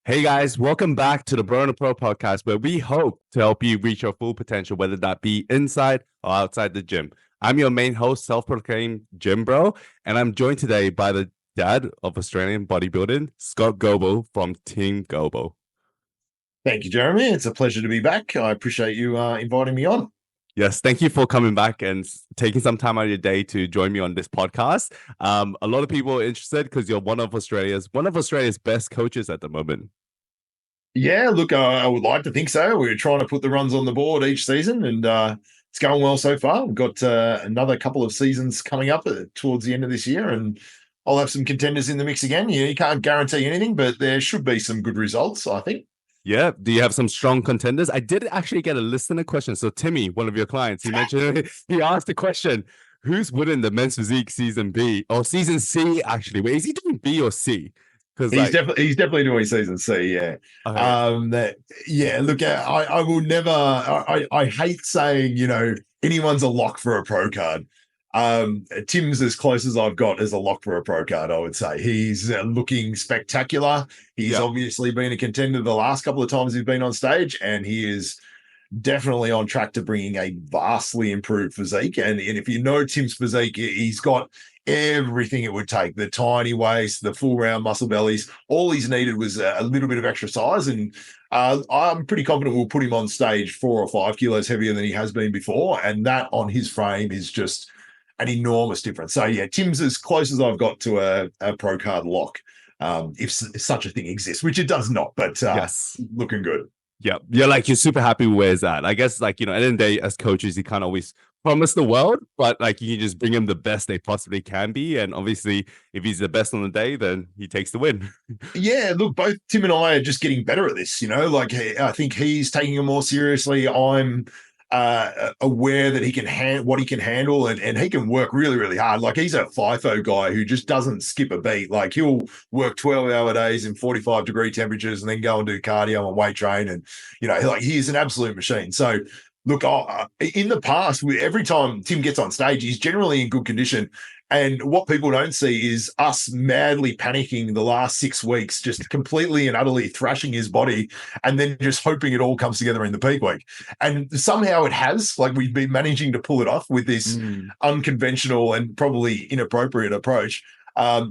Hey guys, welcome back to the Bro and the Pro podcast, where we hope to help you reach your full potential, whether that be inside or outside the gym. I'm your main host, self-proclaimed gym bro, and I'm joined today by the dad of Australian bodybuilding, Scott Goble from Team Goble. Thank you, Jeremy. It's a pleasure to be back. I appreciate you inviting me on. Yes, thank you for coming back and taking some time out of your day to join me on this podcast. A lot of people are interested because you're one of Australia's best coaches at the moment. Yeah, look, I would like to think so. We're trying to put the runs on the board each season, and it's going well so far. We've got another couple of seasons coming up towards the end of this year, and I'll have some contenders in the mix again. You can't guarantee anything, but there should be some good results, I think. Yeah. Do you have some strong contenders? I did actually get a listener question. So Timmy, one of your clients, he mentioned he asked the question, who's winning the men's physique season B or season C actually? Wait, is he doing B or C? Because He's definitely doing season C, yeah. okay. Look, I will never I hate saying, anyone's a lock for a pro card. Tim's as close as I've got as a lock for a pro card, I would say. He's looking spectacular. He's Yeah. obviously been a contender the last couple of times he's been on stage, and he is definitely on track to bringing a vastly improved physique. And if you know Tim's physique, he's got everything it would take: the tiny waist, the full round muscle bellies. All he's needed was a little bit of extra size. And I'm pretty confident we'll put him on stage 4 or 5 kilos heavier than he has been before. And that on his frame is just an enormous difference. So yeah, Tim's as close as I've got to a pro card lock, if such a thing exists, which it does not, but Yes. looking good. Yeah. You're super happy with where it's at. I guess at the end of the day, as coaches, you can't always promise the world, but you can just bring them the best they possibly can be. And obviously, if he's the best on the day, then he takes the win. Yeah, look, both Tim and I are just getting better at this. I think he's taking it more seriously. I'm aware that he can what he can handle, and he can work really, really hard. Like, he's a FIFO guy who just doesn't skip a beat. Like, he'll work 12-hour days in 45-degree temperatures and then go and do cardio and weight train. And, he is an absolute machine. So, look, in the past, every time Tim gets on stage, he's generally in good condition. And what people don't see is us madly panicking the last 6 weeks, just completely and utterly thrashing his body, and then just hoping it all comes together in the peak week. And somehow it has. Like, we've been managing to pull it off with this unconventional and probably inappropriate approach.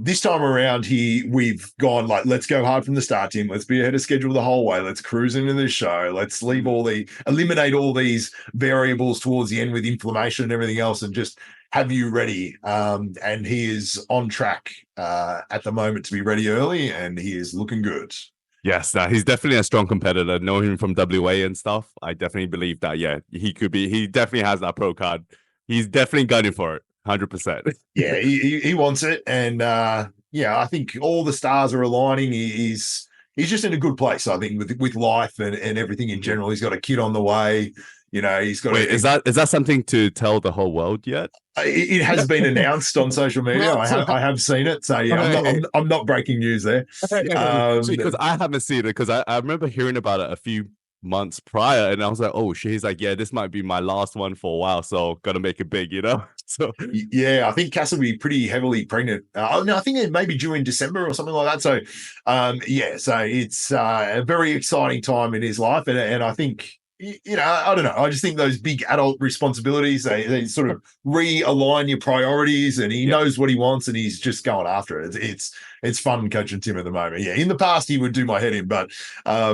This time around, we've gone let's go hard from the start, Tim. Let's be ahead of schedule the whole way. Let's cruise into this show. Let's eliminate all these variables towards the end with inflammation and everything else, and just have you ready. And he is on track at the moment to be ready early, and he is looking good. Yes, he's definitely a strong competitor. Know him from WA and stuff. I definitely believe that. Yeah, he could be. He definitely has that pro card. He's definitely gunning for it. 100%. Yeah, he wants it, and I think all the stars are aligning. He's just in a good place, I think, with life and everything in general. He's got a kid on the way. He's got. Wait, is that something to tell the whole world yet? It has been announced on social media. I have seen it. So yeah, I'm not breaking news there. Because I haven't seen it, because I remember hearing about it a few months prior, and I was like, oh shit. He's like, yeah, this might be my last one for a while, so gotta make it big, So yeah, I think Cass will be pretty heavily pregnant. No, I think it may be due in December or something like that. So so it's a very exciting time in his life, and I think, I don't know. I just think those big adult responsibilities, they sort of realign your priorities, and he knows what he wants, and he's just going after it. It's fun coaching Tim at the moment. Yeah, in the past he would do my head in, but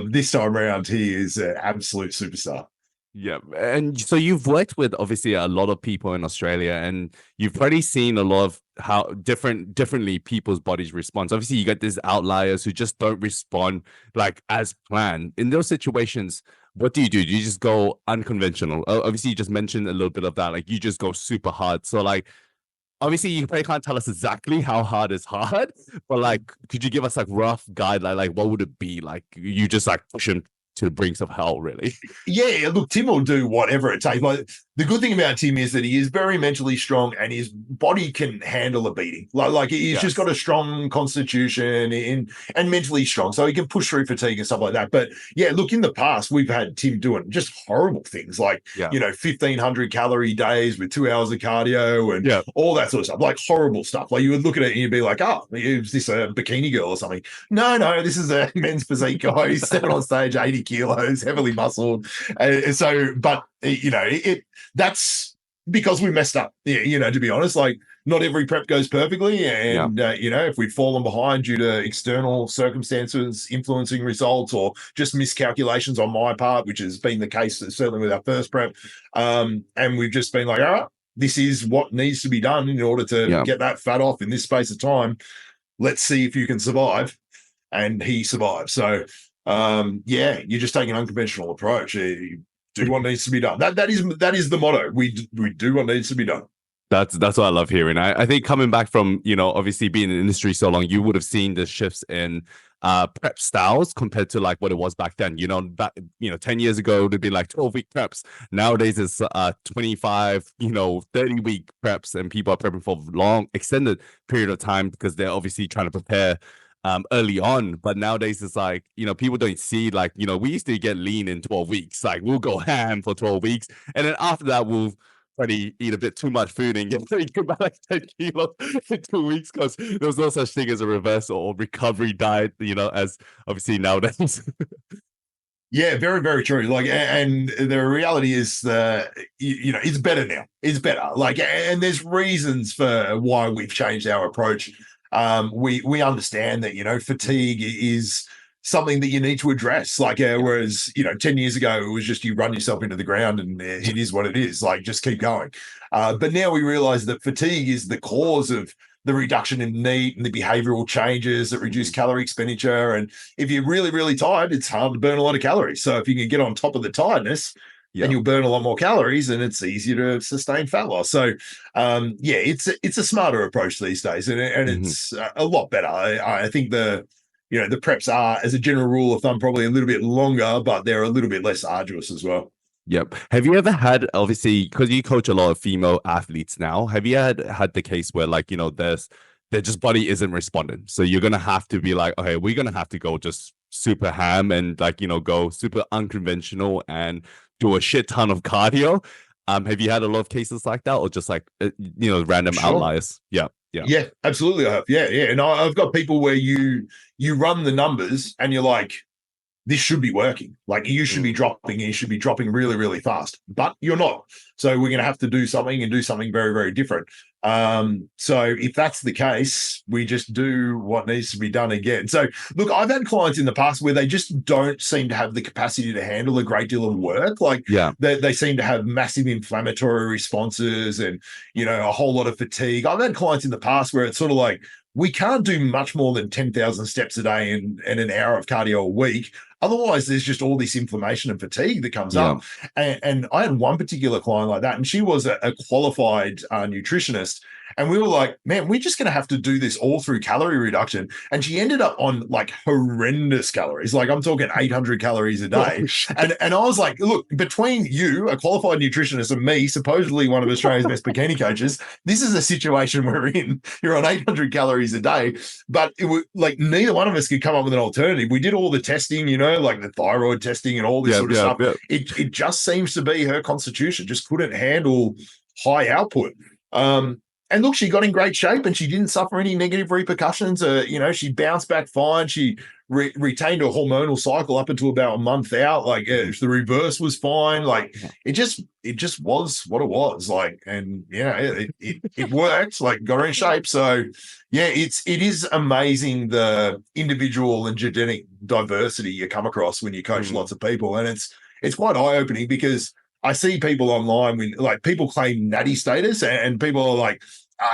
this time around he is an absolute superstar. Yeah, and so you've worked with obviously a lot of people in Australia, and you've probably seen a lot of how differently people's bodies respond. So obviously, you get these outliers who just don't respond as planned. In those situations, what do? Do you just go unconventional? Obviously, you just mentioned a little bit of that. You just go super hard. So obviously, you probably can't tell us exactly how hard is hard, but could you give us rough guideline? What would it be? You just push him to the brinks of hell, really? Yeah, look, Tim will do whatever it takes. The good thing about Tim is that he is very mentally strong and his body can handle a beating. Like he's just got Yes. a strong constitution and mentally strong. So he can push through fatigue and stuff like that. But yeah, look, in the past, we've had Tim doing just horrible things like, Yeah. 1,500 calorie days with 2 hours of cardio and Yeah. all that sort of stuff, like horrible stuff. Like you would look at it and you'd be like, oh, is this a bikini girl or something? No, this is a men's physique guy. He's stepping on stage, 80 kilos, heavily muscled. But that's because we messed up, to be honest. Like, not every prep goes perfectly. Yeah. And, if we've fallen behind due to external circumstances influencing results or just miscalculations on my part, which has been the case certainly with our first prep, and we've just been like, all right, this is what needs to be done in order to get that fat off in this space of time. Let's see if you can survive. And he survived. So, you just take an unconventional approach. Do what needs to be done. That is the motto. We do what needs to be done. That's what I love hearing. I think coming back from, obviously being in the industry so long, you would have seen the shifts in prep styles compared to like what it was back then. 10 years ago it would have been like 12-week preps. Nowadays it's 25, 30-week preps, and people are prepping for long extended period of time because they're obviously trying to prepare early on. But nowadays it's like, people don't see like, we used to get lean in 12 weeks. Like we'll go ham for 12 weeks. And then after that, we'll probably eat a bit too much food and get back like 10 kilos in 2 weeks, because there's no such thing as a reverse or recovery diet, as obviously nowadays. Yeah, very, very true. Like, and the reality is that, it's better now. It's better. Like, and there's reasons for why we've changed our approach. We understand that, fatigue is something that you need to address. Like, whereas, 10 years ago, it was just you run yourself into the ground and it is what it is. Like, just keep going. But now we realize that fatigue is the cause of the reduction in NEAT and the behavioral changes that reduce calorie expenditure. And if you're really, really tired, it's hard to burn a lot of calories. So if you can get on top of the tiredness, then you'll burn a lot more calories and it's easier to sustain fat loss. So, it's a smarter approach these days, and it's a lot better. I think the preps are, as a general rule of thumb, probably a little bit longer, but they're a little bit less arduous as well. Yep. Have you ever had, obviously, because you coach a lot of female athletes now, have you had the case where like, their just body isn't responding? So you're going to have to be like, okay, we're going to have to go just super ham and like, go super unconventional and do a shit ton of cardio. Have you had a lot of cases like that, or just like, random outliers? Yeah. Yeah, absolutely. I have. Yeah. And I've got people where you run the numbers and you're like, this should be working. Like you should be dropping, and you should be dropping really, really fast, but you're not. So we're going to have to do something and do something very, very different. So if that's the case, we just do what needs to be done again. So look, I've had clients in the past where they just don't seem to have the capacity to handle a great deal of work. Like they seem to have massive inflammatory responses and, a whole lot of fatigue. I've had clients in the past where it's sort of like, we can't do much more than 10,000 steps a day and an hour of cardio a week. Otherwise, there's just all this inflammation and fatigue that comes up. And I had one particular client like that, and she was a qualified nutritionist. And we were like, man, we're just going to have to do this all through calorie reduction. And she ended up on like horrendous calories. Like I'm talking 800 calories a day. And I was like, look, between you, a qualified nutritionist, and me, supposedly one of Australia's best bikini coaches, this is a situation we're in. You're on 800 calories a day. But it was like neither one of us could come up with an alternative. We did all the testing, like the thyroid testing and all this sort of stuff. It just seems to be her constitution just couldn't handle high output. And look, she got in great shape and she didn't suffer any negative repercussions. She bounced back fine. She retained her hormonal cycle up until about a month out. Like the reverse was fine. Like it just was what it was. Like, and it worked. Like got her in shape. So yeah, it is amazing the individual and genetic diversity you come across when you coach lots of people, and it's quite eye opening because I see people online when like people claim natty status and people are like,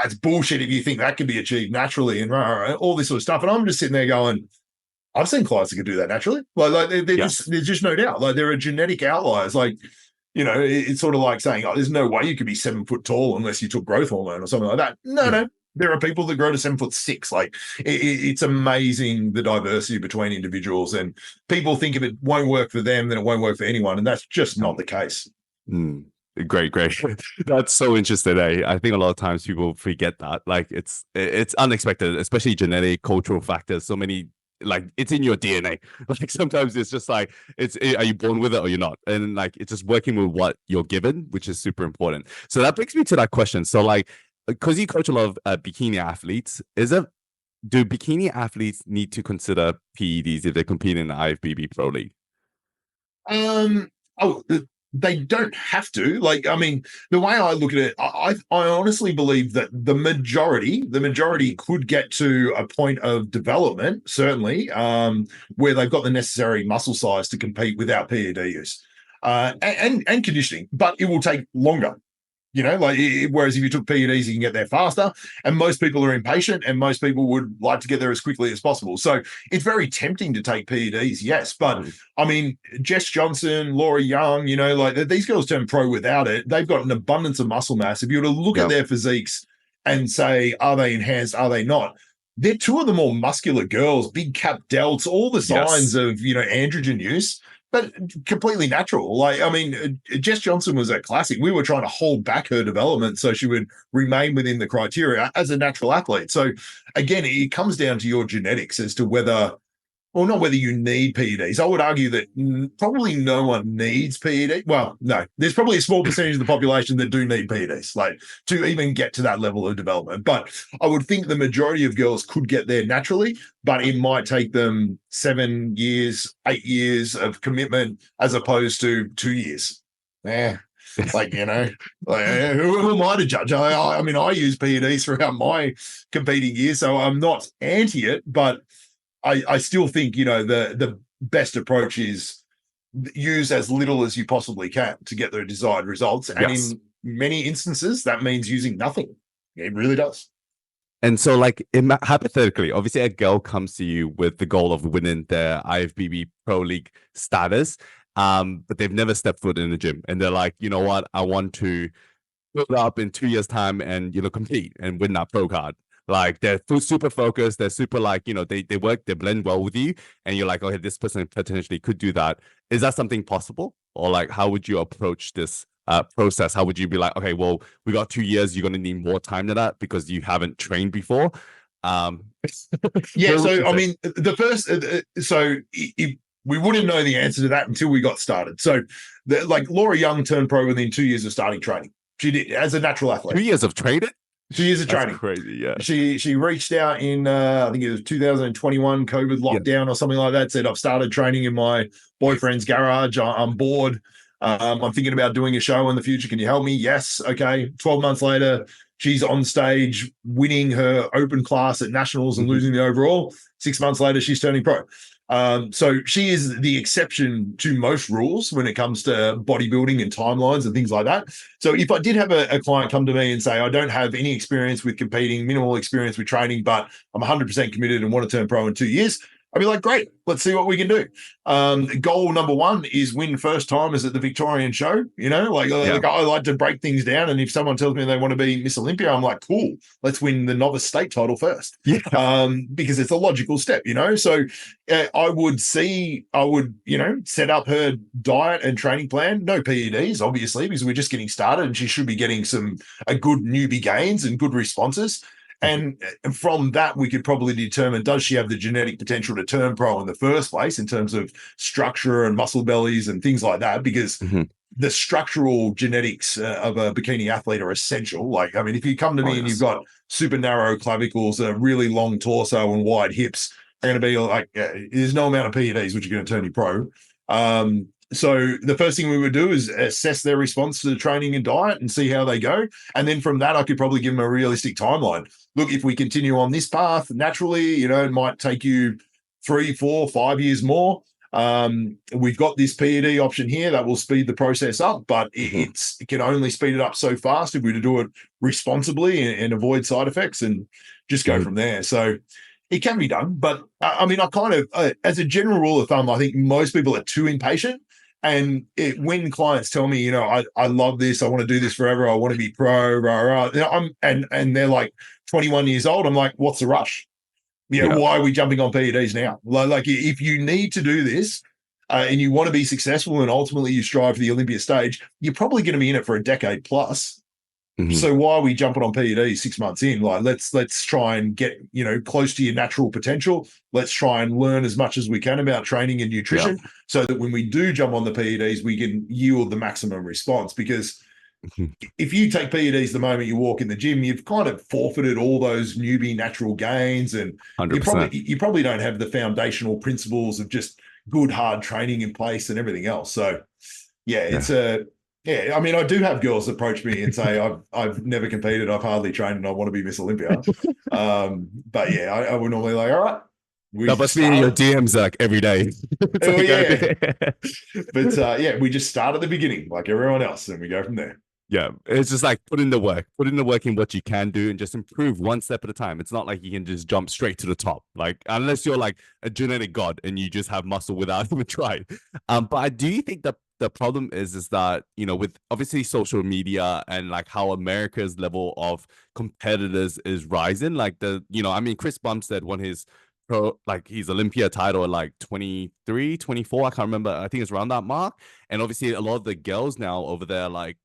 it's bullshit if you think that can be achieved naturally and all this sort of stuff. And I'm just sitting there going, I've seen clients that can do that naturally. Like there's just no doubt. Like there are genetic outliers. Like, it's sort of like saying, oh, there's no way you could be 7 foot tall unless you took growth hormone or something like that. No. There are people that grow to 7'6". Like it's amazing the diversity between individuals, and people think if it won't work for them, then it won't work for anyone. And that's just not the case. Great, great. That's so interesting. I think a lot of times people forget that. Like it's unexpected, especially genetic, cultural factors. So many like it's in your DNA. Like sometimes it's just like are you born with it or you're not? And like it's just working with what you're given, which is super important. So that brings me to that question. So like because you coach a lot of bikini athletes, do bikini athletes need to consider PEDs if they compete in the IFBB Pro League? Um, oh, they don't have to. Like, I mean, the way I look at it, I honestly believe that the majority could get to a point of development, certainly, where they've got the necessary muscle size to compete without PED use, and conditioning, but it will take longer. Like whereas if you took PEDs, you can get there faster. And most people are impatient, and most people would like to get there as quickly as possible. So it's very tempting to take PEDs, yes. But I mean, Jess Johnson, Laura Young, like these girls turn pro without it. They've got an abundance of muscle mass. If you were to look at their physiques and say, are they enhanced? Are they not? They're two of the more muscular girls, big cap delts, all the signs of androgen use, but completely natural. Like, I mean, Jess Johnson was a classic. We were trying to hold back her development so she would remain within the criteria as a natural athlete. So again, it comes down to your genetics as to not whether you need PEDs. I would argue that probably no one needs PED. Well, no, there's probably a small percentage of the population that do need PEDs, like to even get to that level of development. But I would think the majority of girls could get there naturally, but it might take them 7 years, 8 years of commitment as opposed to 2 years. Yeah. Like, who am I to judge? I mean, I use PEDs throughout my competing years, so I'm not anti it, but I still think, the best approach is use as little as you possibly can to get the desired results. And in many instances, that means using nothing. It really does. And so, like, hypothetically, obviously, a girl comes to you with the goal of winning their IFBB Pro League status, but they've never stepped foot in the gym. And they're like, you know what? I want to build up in 2 years' time and, compete and win that pro card. Like they're super focused. They're super like, they blend well with you. And you're like, okay, this person potentially could do that. Is that something possible? Or like, how would you approach this process? How would you be like, okay, well, we got 2 years. You're going to need more time than that because you haven't trained before. Yeah. So, I mean, the first, we wouldn't know the answer to that until we got started. So like Laura Young turned pro within 2 years of starting training. She did as a natural athlete. 2 years of training? 2 years of training. Crazy, yeah. She reached out in I think it was 2021 COVID lockdown or something like that. Said I've started training in my boyfriend's garage. I'm bored. I'm thinking about doing a show in the future. Can you help me? Yes. Okay. 12 months later, she's on stage winning her open class at nationals and losing the overall. 6 months later, she's turning pro. So she is the exception to most rules when it comes to bodybuilding and timelines and things like that. So if I did have a client come to me and say, I don't have any experience with competing, minimal experience with training, but I'm 100% committed and want to turn pro in 2 years, I'd be like, great, let's see what we can do. Goal number one is win first timers at the Victorian show. Like I like to break things down. And if someone tells me they want to be Miss Olympia, I'm like, cool, let's win the novice state title first. Yeah. Because it's a logical step, So I would, set up her diet and training plan. No PEDs, obviously, because we're just getting started and she should be getting a good newbie gains and good responses. And from that, we could probably determine, does she have the genetic potential to turn pro in the first place in terms of structure and muscle bellies and things like that? Because the structural genetics of a bikini athlete are essential. Like, I mean, if you come to me and you've got super narrow clavicles, a really long torso and wide hips, they're going to be like, there's no amount of PEDs which are going to turn you pro. So the first thing we would do is assess their response to the training and diet and see how they go. And then from that, I could probably give them a realistic timeline. Look, if we continue on this path naturally, it might take you 3, 4, 5 years more. We've got this PED option here that will speed the process up, but it can only speed it up so fast if we were to do it responsibly and avoid side effects and just go from there. So it can be done. But I mean, I kind of, as a general rule of thumb, I think most people are too impatient. And when clients tell me, I love this, I want to do this forever, I want to be pro, rah, rah, and they're like 21 years old, I'm like, what's the rush? Why are we jumping on PEDs now? Like if you need to do this, and you want to be successful and ultimately you strive for the Olympia stage, you're probably going to be in it for a decade plus. Mhm. So why are we jumping on PED 6 months in? Like, let's try and get, close to your natural potential. Let's try and learn as much as we can about training and Yeah. nutrition so that when we do jump on the PEDs, we can yield the maximum response. Because Mhm. if you take PEDs the moment you walk in the gym, you've kind of forfeited all those newbie natural gains, and you probably 100%. you probably don't have the foundational principles of just good hard training in place and everything else. So yeah, Yeah. I mean, I do have girls approach me and say I've never competed, I've hardly trained, and I want to be Miss Olympia. But yeah, I would normally like, all right, we That just must be in your start. DMs like every day. It's Oh like, yeah, but yeah, we just start at the beginning like everyone else, and we go from there. yeah, it's just like put in the work in what you can do and just improve one step at a time. It's not like you can just jump straight to the top, like unless you're like a genetic god and you just have muscle without even trying. But I do think that the problem is that with obviously social media and like how America's level of competitors is rising, like I mean Chris Bumstead won his pro like his Olympia title at like 23, 24. I can't remember. I think it's around that mark. And obviously, a lot of the girls now over there, like,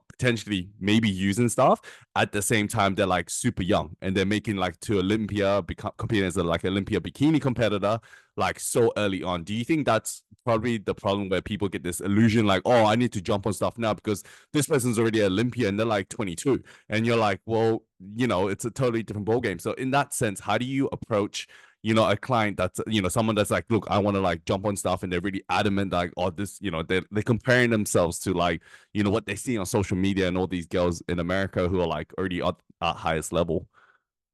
potentially maybe using stuff at the same time, they're like super young and they're making like to Olympia, competing as a like Olympia bikini competitor, like so early on. Do you think that's probably the problem where people get this illusion like, oh, I need to jump on stuff now because this person's already at Olympia and they're like 22? And you're like, well, it's a totally different ballgame. So, in that sense, how do you approach a client that's someone that's like, look, I want to like jump on stuff, and they're really adamant like, oh, this, they're comparing themselves to like what they see on social media and all these girls in America who are like already at highest level.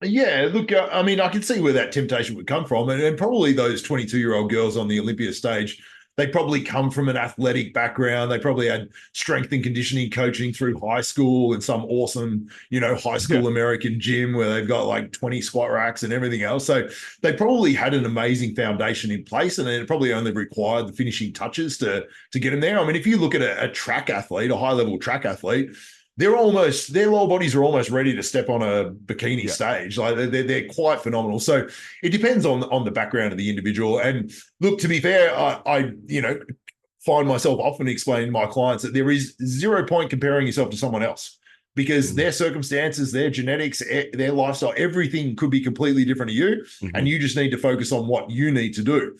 Yeah, look, I mean, I can see where that temptation would come from. And probably those 22-year-old girls on the Olympia stage, they probably come from an athletic background. They probably had strength and conditioning coaching through high school in some awesome, high Yeah. school American gym where they've got like 20 squat racks and everything else. So they probably had an amazing foundation in place, and it probably only required the finishing touches to get them there. I mean, if you look at a track athlete, a high-level track athlete, their lower bodies are almost ready to step on a bikini Yeah. stage. Like they're quite phenomenal. So it depends on the background of the individual. And look, to be fair, I find myself often explaining to my clients that there is 0 point comparing yourself to someone else, because Mhm. their circumstances, their genetics, their lifestyle, everything could be completely different to you. And Mhm. you just need to focus on what you need to do.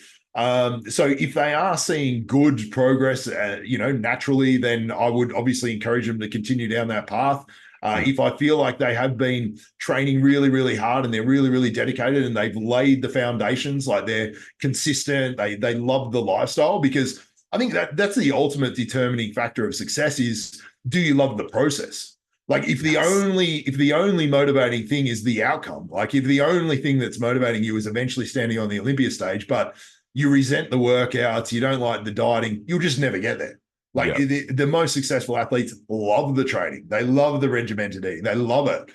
So if they are seeing good progress, naturally, then I would obviously encourage them to continue down that path. Yeah. If I feel like they have been training really, really hard and they're really, really dedicated and they've laid the foundations, like they're consistent, they love the lifestyle, because I think that's the ultimate determining factor of success is, do you love the process? Like Yes. if the only motivating thing is the outcome, like if the only thing that's motivating you is eventually standing on the Olympia stage, but you resent the workouts, you don't like the dieting, you'll just never get there. Like Yeah. the most successful athletes love the training, they love the regimented eating, they love it.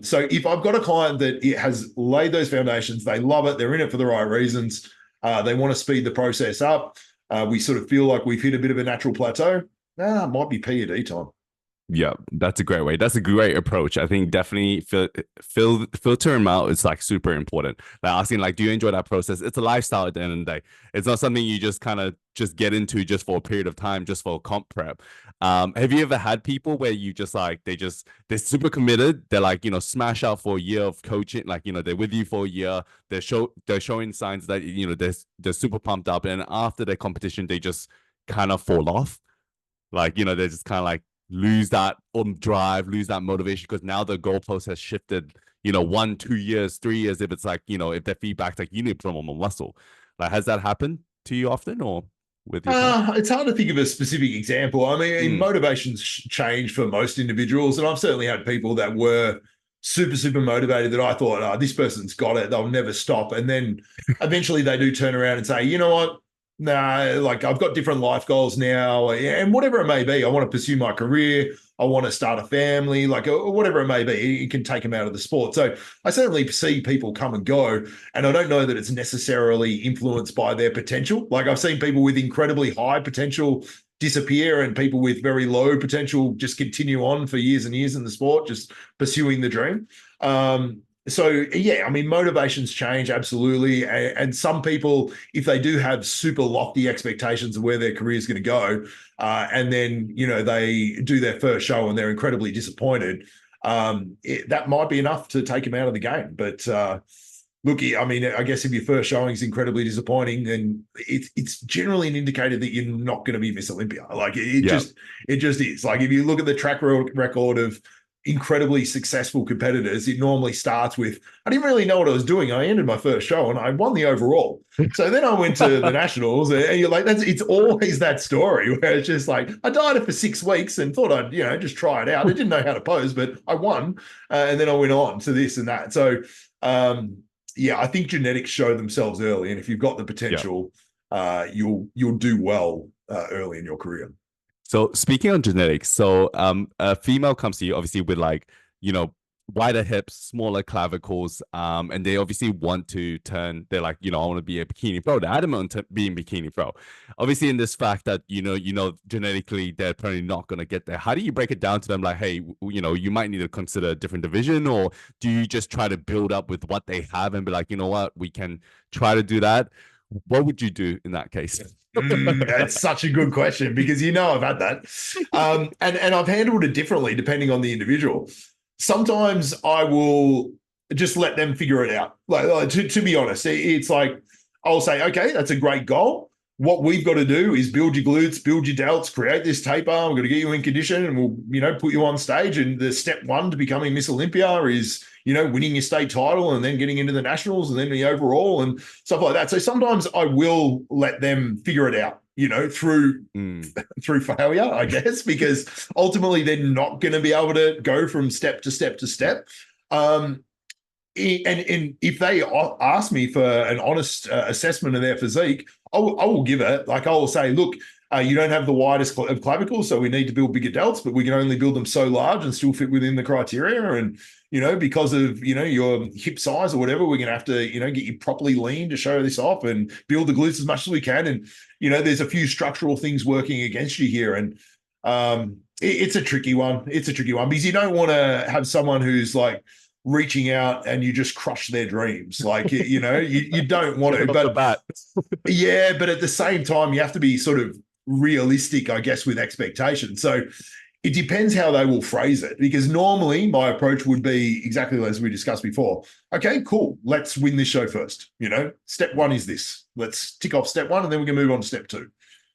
So if I've got a client that it has laid those foundations, they love it, they're in it for the right reasons, they want to speed the process up, we sort of feel like we've hit a bit of a natural plateau, it might be PED time. Yeah, that's a great way. That's a great approach. I think definitely filter them out is like super important. Like asking, like, do you enjoy that process? It's a lifestyle at the end of the day. It's not something you just kind of just get into just for a period of time, just for comp prep. Have you ever had people where you just like they're super committed. They're like, smash out for a year of coaching, like, they're with you for a year. They're showing signs that they're super pumped up, and after their competition, they just kind of fall off. Like, they're just kind of like lose that drive, lose that motivation because now the goalpost has shifted, 1, 2 years, 3 years. If it's like, if their feedback's like, you need to put on more muscle. Like, has that happened to you often or with your clients? It's hard to think of a specific example. I mean, Mm. motivations change for most individuals, and I've certainly had people that were super, super motivated that I thought, oh, this person's got it, they'll never stop. And then eventually they do turn around and say, you know what? Nah, like I've got different life goals now, and whatever it may be, I want to pursue my career, I want to start a family, like whatever it may be, it can take them out of the sport. So I certainly see people come and go, and I don't know that it's necessarily influenced by their potential. Like I've seen people with incredibly high potential disappear, and people with very low potential just continue on for years and years in the sport, just pursuing the dream. So yeah, I mean, motivations change absolutely, and some people, if they do have super lofty expectations of where their career is going to go, and then they do their first show and they're incredibly disappointed, that might be enough to take them out of the game. But look, I mean, I guess if your first showing is incredibly disappointing, then it's generally an indicator that you're not going to be Miss Olympia. Like Yeah. it just is. Like if you look at the track record of incredibly successful competitors, it normally starts with, I didn't really know what I was doing. I ended my first show and I won the overall. So then I went to the nationals, and you're like, it's always that story where it's just like, I dieted for 6 weeks and thought I'd, just try it out. I didn't know how to pose, but I won. And then I went on to this and that. So, yeah, I think genetics show themselves early. And if you've got the Yeah. potential, you'll do well early in your career. So speaking on genetics, so a female comes to you obviously with like, wider hips, smaller clavicles, and they obviously want to turn, they're like, I want to be a bikini pro. They're adamant on being bikini pro. Obviously, in this fact that, genetically they're probably not going to get there. How do you break it down to them like, hey, you might need to consider a different division, or do you just try to build up with what they have and be like, you know what, we can try to do that? What would you do in that case? That's such a good question because I've had that, and I've handled it differently depending on the individual. Sometimes I will just let them figure it out. Like to be honest, it's like I'll say, okay, that's a great goal. What we've got to do is build your glutes, build your delts, create this taper. We're going to get you in condition, and we'll put you on stage. And the step one to becoming Miss Olympia is winning your state title and then getting into the nationals and then the overall and stuff like that. So sometimes I will let them figure it out, through failure, I guess, because ultimately they're not going to be able to go from step to step to step. And if they ask me for an honest assessment of their physique, I will give it. Like I will say, look, you don't have the widest of clavicles, so we need to build bigger delts, but we can only build them so large and still fit within the criteria. And because of your hip size or whatever, we're going to have to get you properly lean to show this off and build the glutes as much as we can. And there's a few structural things working against you here, and it's a tricky one. It's a tricky one because you don't want to have someone who's like reaching out and you just crush their dreams. Like, you don't want to, but yeah, but at the same time, you have to be sort of realistic, I guess, with expectations. So it depends how they will phrase it, because normally my approach would be exactly as we discussed before. Okay, cool. Let's win this show first. Step one is this. Let's tick off step one and then we can move on to step two.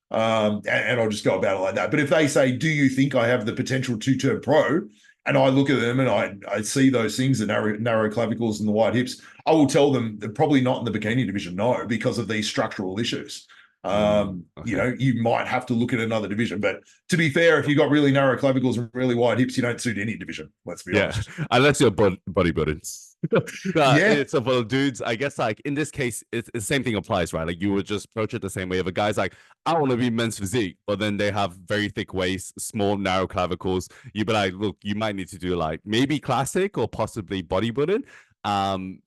And I'll just go about it like that. But if they say, do you think I have the potential to turn pro? And I look at them and I see those things, the narrow clavicles and the wide hips, I will tell them they're probably not in the bikini division, no, because of these structural issues. Okay. You might have to look at another division. But to be fair, if you've got really narrow clavicles and really wide hips, you don't suit any division. Let's be honest. Unless you're bodybuilding. Yeah. It's for dudes, I guess, like in this case, it's the same thing applies, right? Like you would just approach it the same way. If a guy's like, I want to be men's physique, but then they have very thick waist, small, narrow clavicles, you'd be like, look, you might need to do like maybe classic or possibly bodybuilding.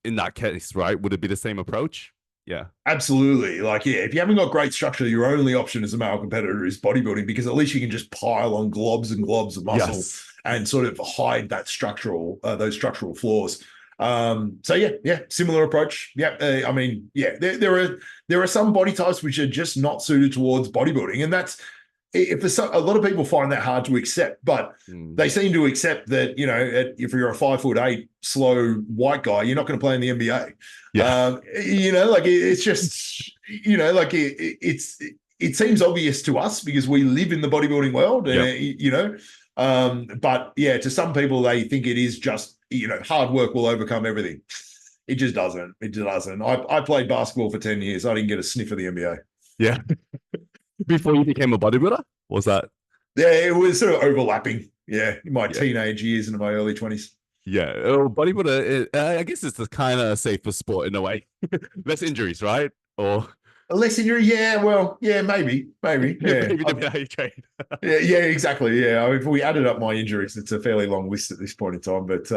In that case, right? Would it be the same approach? Yeah. Absolutely. Like, yeah, if you haven't got great structure, your only option as a male competitor is bodybuilding, because at least you can just pile on globs and globs of muscle and sort of hide that those structural flaws. So yeah, similar approach. Yeah. I mean, yeah, there are some body types which are just not suited towards bodybuilding. And that's, a lot of people find that hard to accept, but they seem to accept that, if you're a 5'8" slow white guy, you're not going to play in the NBA. Yeah. It's just, it seems obvious to us because we live in the bodybuilding world, but yeah, to some people, they think it is just, hard work will overcome everything. It just doesn't. It doesn't. I played basketball for 10 years. I didn't get a sniff of the NBA. Yeah. Before you became a bodybuilder? Was that? Yeah, it was sort of overlapping. Yeah, in my teenage years and in my early 20s. Yeah, bodybuilder, I guess it's the kind of safer sport in a way. Less injuries, right? Or less injury? Yeah, well, yeah, maybe. Yeah, maybe depending how you train. yeah, exactly. Yeah, I mean, if we added up my injuries, it's a fairly long list at this point in time, but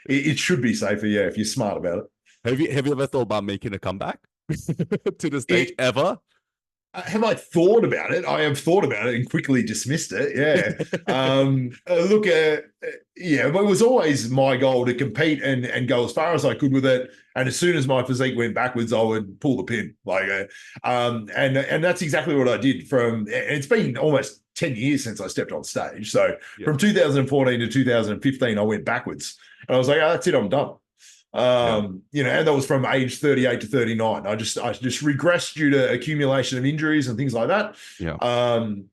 it should be safer. Yeah, if you're smart about it. Have you ever thought about making a comeback to the stage ever? Have I thought about it? I have thought about it and quickly dismissed it. Yeah. Look, yeah, but it was always my goal to compete and go as far as I could with it. And as soon as my physique went backwards, I would pull the pin. And that's exactly what I did. It's been almost 10 years since I stepped on stage. So from 2014 to 2015, I went backwards, and I was like, oh, that's it, I'm done. And that was from age 38 to 39. I just regressed due to accumulation of injuries and things like that.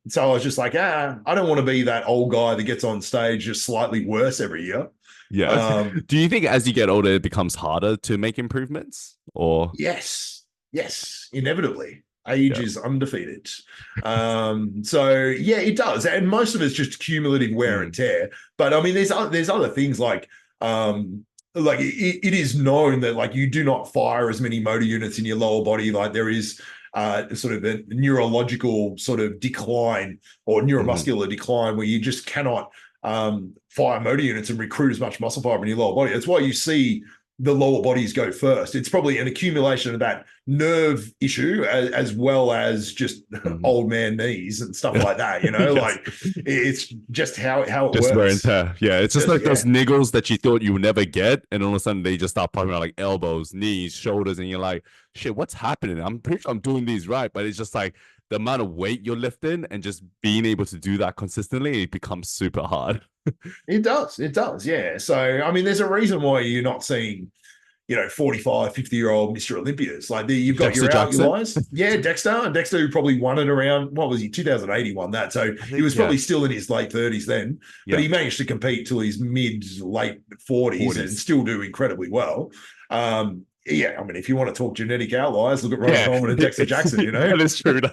So I was just like, I don't want to be that old guy that gets on stage just slightly worse every year. Do you think as you get older, it becomes harder to make improvements? Or yes, inevitably. Age is undefeated. So yeah, it does. And most of it's just cumulative wear and tear. But I mean, there's other things like it is known that like you do not fire as many motor units in your lower body. Like there is sort of a neurological sort of decline or neuromuscular decline where you just cannot fire motor units and recruit as much muscle fiber in your lower body. That's why you see the lower bodies go first. It's probably an accumulation of that nerve issue as well as just old man knees and stuff like that. Like it's just how it just works. Wear and tear. Yeah, it's just like those niggles that you thought you would never get, and all of a sudden they just start popping out like elbows, knees, shoulders, and you're like, shit, what's happening? I'm pretty sure I'm doing these right, but it's just like the amount of weight you're lifting and just being able to do that consistently, it becomes super hard. It does. Yeah. So, I mean, there's a reason why you're not seeing, 45, 50-year-old Mr. Olympias. Like you've got your outliers. Yeah, Dexter, who probably won it around, what was he, 2008 he won that. So he was probably still in his late 30s then, but he managed to compete till his late 40s and still do incredibly well. Yeah, I mean, if you want to talk genetic outliers, look at Ron Coleman and Dexter Jackson, That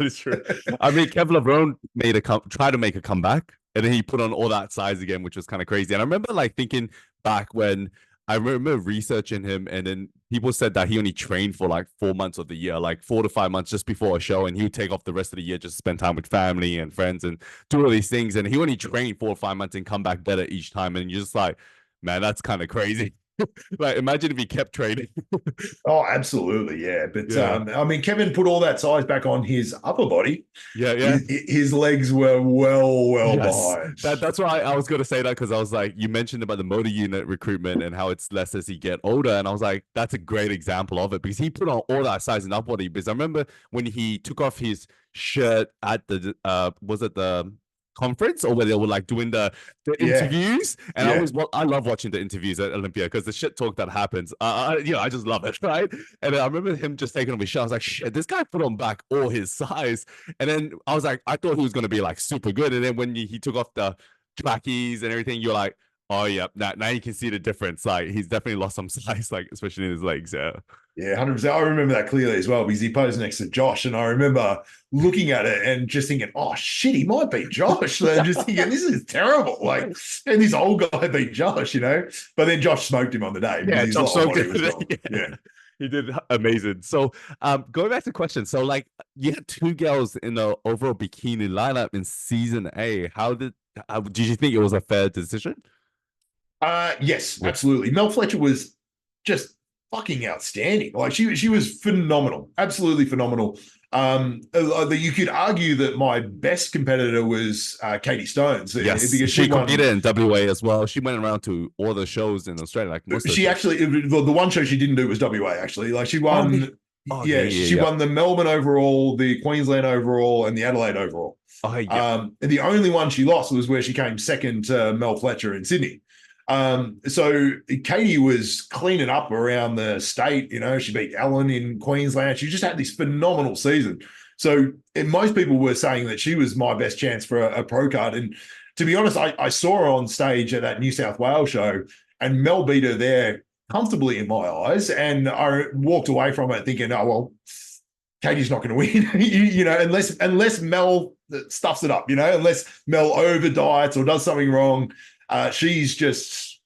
is true. I mean, Kevin LeBron tried to make a comeback, and then he put on all that size again, which was kind of crazy. And I remember like thinking back when I remember researching him, and then people said that he only trained for like 4 months of the year, like 4 to 5 months just before a show, and he would take off the rest of the year just to spend time with family and friends and do all these things. And he only trained 4 or 5 months and come back better each time. And you're just like, man, that's kind of crazy. Like, imagine if he kept training. Oh, absolutely, yeah. But I mean, Kevin put all that size back on his upper body. His legs were well behind. That's why I was going to say that, because I was like, you mentioned about the motor unit recruitment and how it's less as you get older, and I was like, that's a great example of it, because he put on all that size in upper body. Because I remember when he took off his shirt at the was it the conference, or where they were like doing the interviews, and I love watching the interviews at Olympia, because the shit talk that happens, I just love it, right? And I remember him just taking off his shirt. I was like, shit, this guy put on back all his size. And then I was like, I thought he was going to be like super good, and then when he took off the trackies and everything, you're like, oh yeah, now you can see the difference. Like he's definitely lost some size, like especially in his legs. Yeah, 100%. I remember that clearly as well, because he posed next to Josh, and I remember looking at it and just thinking, oh shit, he might beat Josh. And just thinking, this is terrible. Like, and this old guy beat Josh, But then Josh smoked him on the day. Yeah, Josh smoked him. He did amazing. So going back to the question, so like you had 2 girls in the overall bikini lineup in season A. Did you think it was a fair decision? Yes, absolutely. Mel Fletcher was just fucking outstanding. Like she was phenomenal, absolutely phenomenal. You could argue that my best competitor was Katie Stones. Yes, because she competed in WA as well. She went around to all the shows in Australia. Like the one show she didn't do was WA. Actually, like she won. She won the Melbourne overall, the Queensland overall, and the Adelaide overall. And the only one she lost was where she came second to Mel Fletcher in Sydney. So Katie was cleaning up around the state. She beat Ellen in Queensland. She just had this phenomenal season. So most people were saying that she was my best chance for a pro card. And to be honest, I saw her on stage at that New South Wales show, and Mel beat her there comfortably in my eyes. And I walked away from it thinking, oh, well, Katie's not going to win, unless Mel stuffs it up, unless Mel over diets or does something wrong. She's just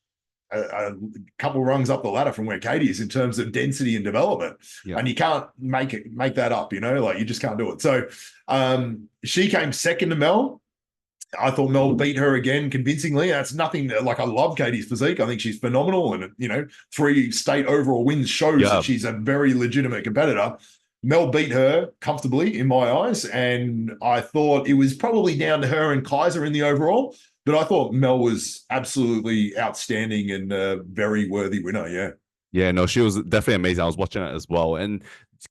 a couple rungs up the ladder from where Katie is in terms of density and development. And you can't make that up, like you just can't do it. So she came second to Mel. I thought Mel beat her again convincingly. That's nothing like, I love Katie's physique. I think she's phenomenal. And, 3 state overall wins shows that she's a very legitimate competitor. Mel beat her comfortably in my eyes, and I thought it was probably down to her and Kaiser in the overall. But I thought Mel was absolutely outstanding and a very worthy winner. Yeah. Yeah, no, she was definitely amazing. I was watching it as well. And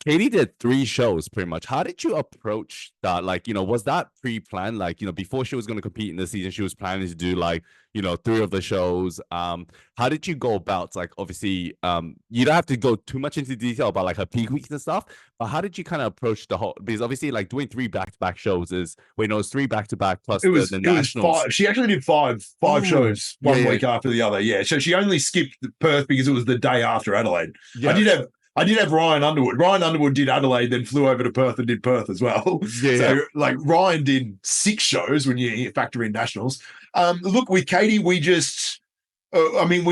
Katie did 3 shows pretty much. How did you approach that? Like, was that pre-planned? Like, before she was going to compete in the season, she was planning to do like, 3 of the shows. How did you go about, like, obviously, you don't have to go too much into detail about like her peak weeks and stuff, but how did you kind of approach the whole, because obviously like doing 3 back-to-back shows is, wait, no, it's 3 back-to-back plus It was the it was nationals. five. She actually did five Oh, shows yeah, one yeah, week after the other. Yeah, so she only skipped Perth because it was the day after Adelaide. I did yes. have I did have Ryan Underwood. Ryan Underwood did Adelaide, then flew over to Perth and did Perth as well. Yeah, yeah. So like Ryan did 6 shows when you factor in nationals. Look, with Katie, we just. I mean,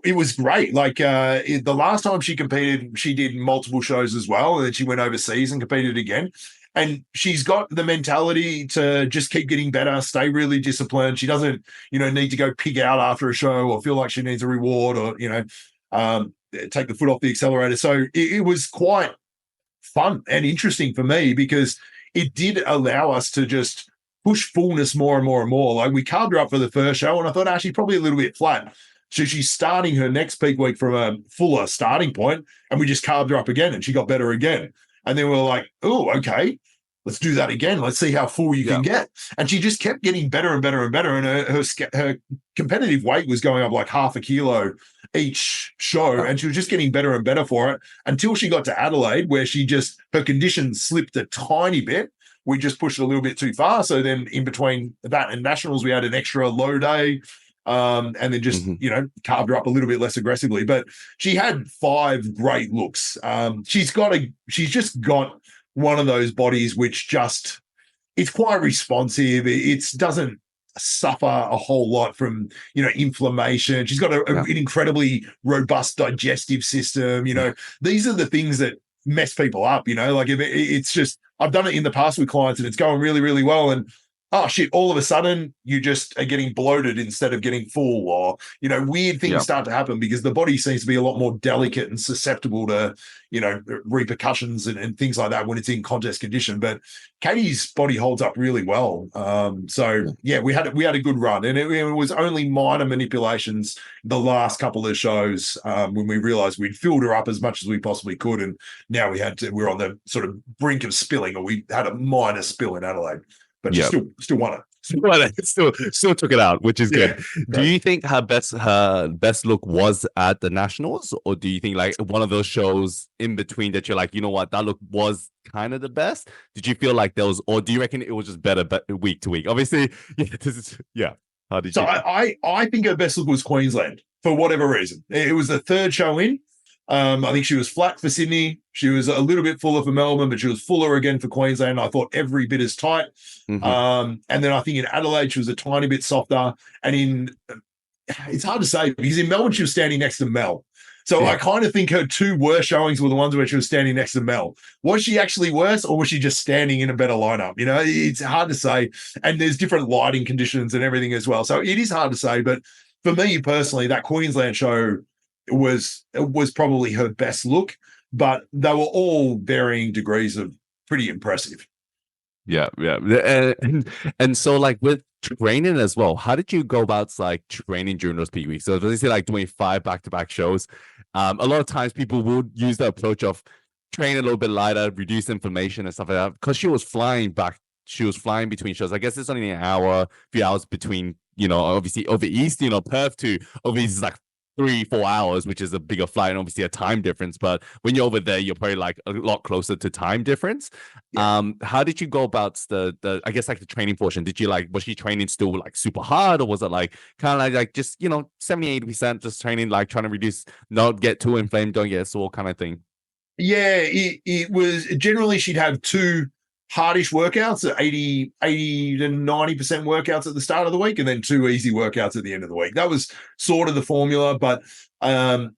it was great. Like the last time she competed, she did multiple shows as well, and then she went overseas and competed again. And she's got the mentality to just keep getting better, stay really disciplined. She doesn't, need to go pig out after a show or feel like she needs a reward or, take the foot off the accelerator. So it was quite fun and interesting for me because it did allow us to just push fullness more and more and more. Like we carved her up for the first show, and I thought actually probably a little bit flat. So she's starting her next peak week from a fuller starting point, and we just carved her up again, and she got better again. And then we were like, oh, okay, let's do that again. Let's see how full you can get. And she just kept getting better and better and better. And her competitive weight was going up like half a kilo each show. And she was just getting better and better for it until she got to Adelaide, where her conditions slipped a tiny bit. We just pushed it a little bit too far. So then in between that and nationals, we had an extra low day. And then just, carved her up a little bit less aggressively. But she had 5 great looks. She's just got one of those bodies which it's quite responsive. It doesn't suffer a whole lot from, inflammation. She's got an incredibly robust digestive system. These are the things that mess people up, like if it's just, I've done it in the past with clients and it's going really, really well. And oh shit, all of a sudden you just are getting bloated instead of getting full, or, weird things start to happen because the body seems to be a lot more delicate and susceptible to, repercussions and things like that when it's in contest condition. But Katie's body holds up really well. So yeah, we had a good run, and it was only minor manipulations the last couple of shows when we realized we'd filled her up as much as we possibly could. And now we're on the sort of brink of spilling, or we had a minor spill in Adelaide. But she still won it. Still took it out, which is good. Great. Do you think her best look was at the nationals, or do you think like one of those shows in between that you're like, you know what, that look was kind of the best? Did you feel like there was, or do you reckon it was just better week to week? Obviously, How did you? I think her best look was Queensland for whatever reason. It was the 3rd show in. I think she was flat for Sydney. She was a little bit fuller for Melbourne, but she was fuller again for Queensland. I thought every bit as tight. And then I think in Adelaide, she was a tiny bit softer. And it's hard to say because in Melbourne, she was standing next to Mel. So I kind of think her 2 worst showings were the ones where she was standing next to Mel. Was she actually worse, or was she just standing in a better lineup? It's hard to say. And there's different lighting conditions and everything as well. So it is hard to say. But for me personally, that Queensland show was probably her best look, but they were all varying degrees of pretty impressive. Yeah. And so like with training as well, how did you go about like training during those peak weeks? So let's say like doing 5 back-to-back shows. A lot of times people would use the approach of train a little bit lighter, reduce inflammation and stuff like that, because she was flying between shows. I guess it's only an hour, few hours between, obviously over East, Perth to over East is like 3-4 hours, which is a bigger flight and obviously a time difference. But when you're over there, you're probably like a lot closer to time difference. How did you go about the I guess like the training portion? Did you was she training still like super hard, or was it like kind of like just 70-80% just training, like trying to reduce, not get too inflamed, don't get sore kind of thing? Yeah, it was generally she'd have 2 hardish workouts, 80 to 90% workouts at the start of the week, and then 2 easy workouts at the end of the week. That was sort of the formula, but I